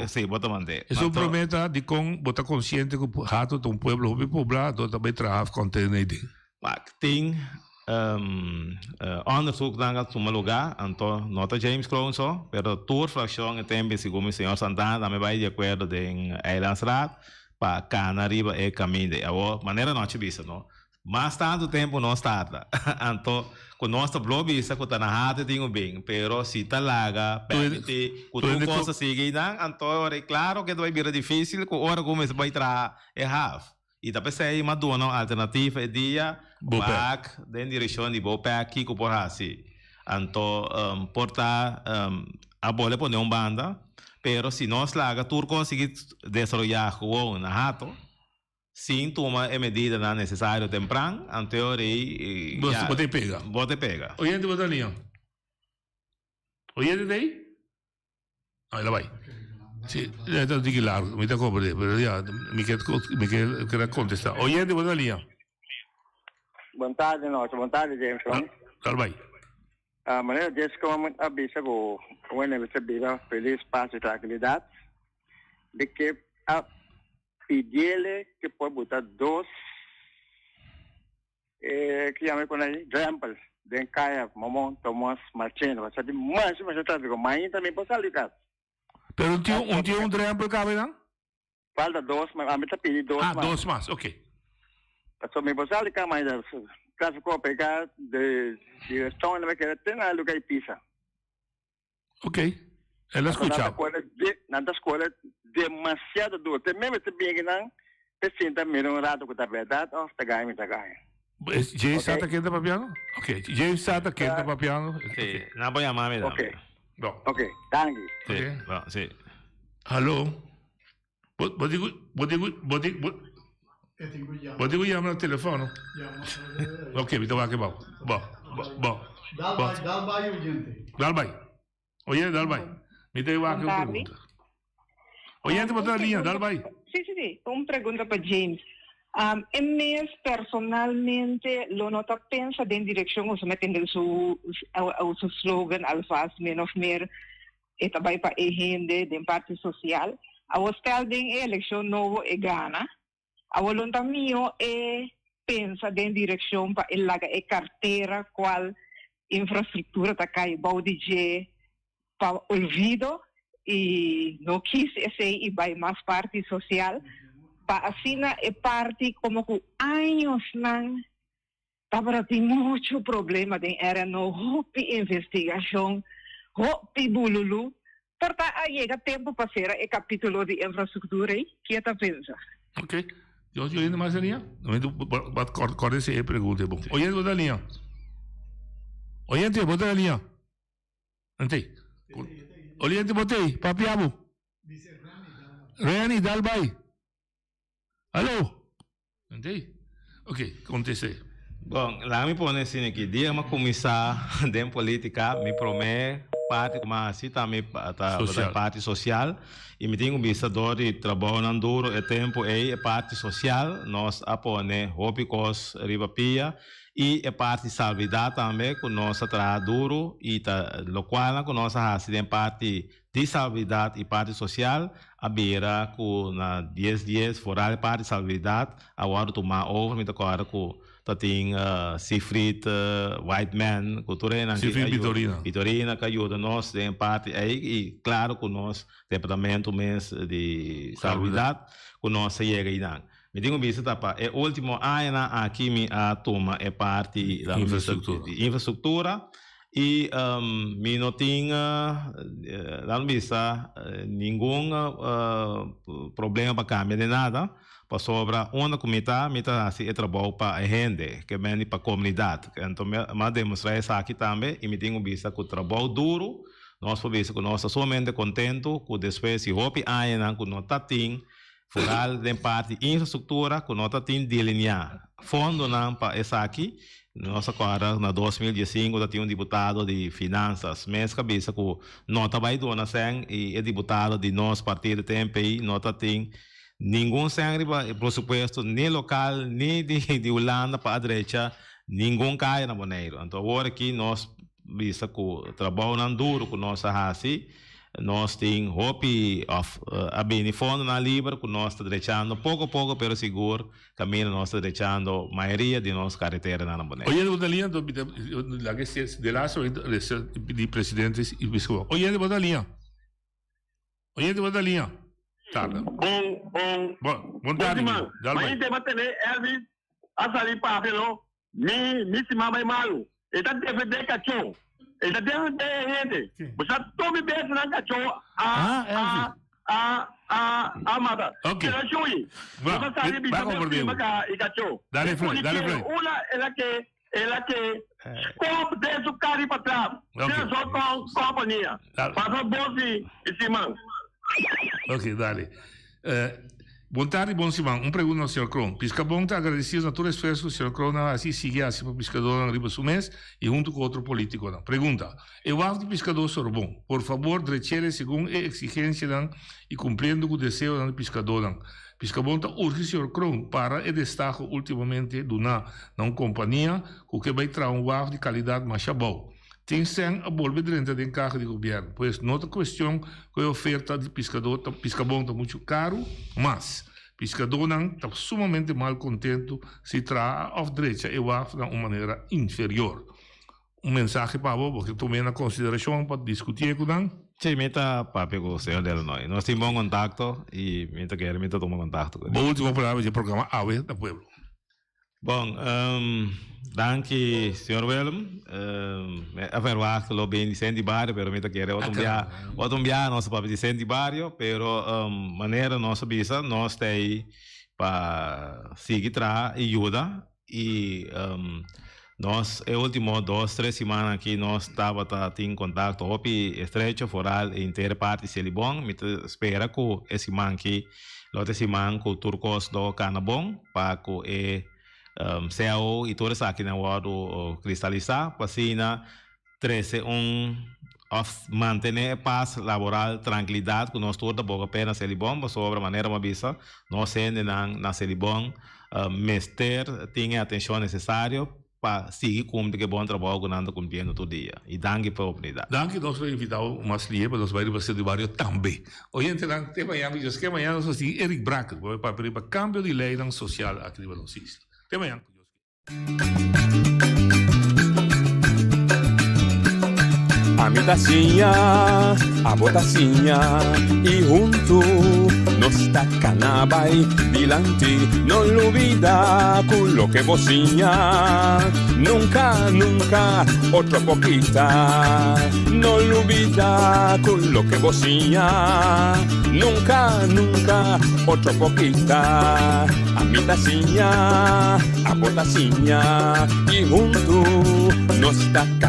Sim, bota manter. Isso promete de botar consciente que o rato de pueblo poblado também trabalha com TND. Tem onderzoek dan gaat zo'n lugar, então nota James Crown só, pero tour fração é tempo segundo o senhor Santana também vai de acordo em Eilandsraad para Canariba e caminho de a maneira não te visa, não. Mas tanto tempo não está, então com nossa blog isso que está na rata tem bem, pero se está larga, permite que tu possa seguir, então é claro que vai vir difícil, que hora como vai entrar é half. E depois aí uma dona alternativa é dia back em direção de Bopec que por assim então portar a bola por uma banda pero se nós lá tu conseguir desenvolver o na rato sem tomar a medida necessária temprano então aí bote pega oyente botaninho oyente daí aí lá vai Sì, non dico largo, mi da coprire, però mi che contesta. Oyente, buona linea. Buon tardi, James. Vai. Maneira desse como a bisa com o NBC feliz espaço de tranquilidade, de que a pedir que pode botar dois que chama com aí examples de Caia, Momon, Thomas, Martino, mas eu trago com mãe também pode ligar. Pero un example cabe não? Falta dois, mas a mim tá pedindo dois. Dois mais, ok. Só me pode ligar mais caso que eu pegar de direção não vai querer ter nada lugar pisa. Ok, ela escuta. Na escola demasiado duro. Tem mesmo que bem que não, te sinta meio rato com a verdade, ou tá ganhando. James está quente para piano? Ok, James está quente para piano? Sì, non voglio amare. Ok. No. Ok, thank you. Sì, no, sì. Hello? What dico chiamare al telefono? Ok, mi devo anche Dalbai. Mi devo anche una pregunta. Oyente, botar linha, Dalbai. Sí. Una pregunta para James. En mes personalmente lo nota pensa en dirección o se meten en su slogan alfaz menos mer eta vai para gente de parte social. A hostel de elección nuevo e gana. A voluntad mío pensa en dirección para el laga e cartera cual infraestructura ta cai baudije para olvido y no quise ese y vai más parte social. Para así parte como que años estaba teniendo mucho problema de era no hopi investigación, hopi bululu, porque llega tiempo para hacer el capítulo de infraestructura y ¿qué te piensa? Ok, yo ainda mais a linha. Corre essa pergunta, bom. Oyente, bota a linha. Oyente, bota a linha. Antei. Oyente, botei. Papiamo. Rani, Dalbai. Alô? Entendi? Ok, contestei. Bom, lá me põe assim que dia uma comissão de política me promete parte mas assim também parte social e me tenho visto de trabalho duro e tempo e parte social nós apone hópicos ribapia e parte salvidade também com nossa trabalho duro e lo qual com nossa assim parte de salvidade e parte social a beira com na 10 dias fora parte salvidade a hora tomar over me tocar com tem Siegfried Whiteman cultura Vitorina que ajuda nós em parte aí e claro com nós departamento mesmo de salvidade com nós chega aí não me tenho visto tapa é último ano aqui me a toma é parte da infraestrutura e me não tinha não vista nenhum problema para cambiar de nada para sobra uma comunidade me tá assim é trabalho para a gente que vem para a comunidade então me demonstrar isso aqui também e me tenho visto que o trabalho duro nós podemos que nós somente contento com depois se hopi ainda com nós tem foral de parte infraestrutura com nós tem delinear fundo não para isso aqui nós agora na 2015 já tinha deputado de finanças mês cabeça com nota vai dona sem e é deputado de nosso partido TMPI nota tem nenhum sem pressuposto nem local nem de Holanda para a direita nenhum cai na Bonaire então agora aqui nós vista com trabalho duro com nossa raça nós tem hopi a bem fundo na livre com nós está deixando pouco pero seguro caminho nós está deixando maioria de nossa carretera na Bonaire. Hoje eu linha da que se de lá de presidentes e bispo. Hoje eu vou linha. Tarda. Bom tarde. Mas tem que ter Elvis a sair para pelo me se mama malu. Ele deve ter cachorro. Ele deve ter gente. Você tome bem na cachorro. Amada. Ok. Vai compreender. Dale frente. Uma ela que como desde o cara para trás. Só com companhia. Passa bolsa e cima. Ok, dale. Boa tarde, bom semana. Pergunta ao Sr. Kron. Piscabon está agradecido a todo esforço que o Sr. Kron assim sigue assim para o pescador na Riba Sumés e junto com outro político. Pergunta. Eu acho que o pescador Sorbon, por favor, drechere segundo a exigência e cumprindo com o desejo do pescador. Piscabon está urge o Sr. Kron para e destaca ultimamente de uma companhia que vai trazer waff de qualidade mais boa. Tem sem a bolsa dentro da carga de governo, pois outra questão que a oferta de pescador está muito caro, mas pescador está sumamente mal contente se traz a direita e vai de uma maneira inferior. Mensagem para você, porque tomei na consideração para discutir com ele. Sim, meta papi com o senhor dela nós. Nós temos bom contato e meta tomar contato com ele. Boa última palavra do programa AVE do Pueblo. Bom, danke, senhor Willem. A verwacht lo bem de Sandy Barrio, pero meta quer outro dia nosso papi de Sandy Barrio, pero maneira nossa bisa, nós tem para seguir tra ajuda e nós é último 2-3 semanas que nós estava em contato opi estreito foral e inteira parte se bom, meta espera que esse man que lote semana com turcos do canabon para que céu e toda essa aqui na hora cristalizar, passina 13 manter paz laboral, tranquilidade, que nós toda boa pena ser bom, sobre a maneira uma bisa, nós sendo na ser bom, mester tinha a atenção necessária para seguir cumprindo que bom trabalho que nós cumprindo todo dia. E danke pela oportunidade. Danke, nós vamos invitar o Maslier para nós bairros do bairro também. Hoje, então, tem amanhã, diz que amanhã nós vamos ter Eric Bracken, para pedir para cambio de lei social aqui no Balão Cisla. Até amanhã. A mi tacinha, a botacinha e junto nos tacanabay dilante, no lo olvida con lo que vocinha. Nunca, nunca, otra poquita, no lo olvida con lo que vocinha. Nunca, nunca, otra poquita. A mi tacinha, a botacinha y junto nos tacanabay.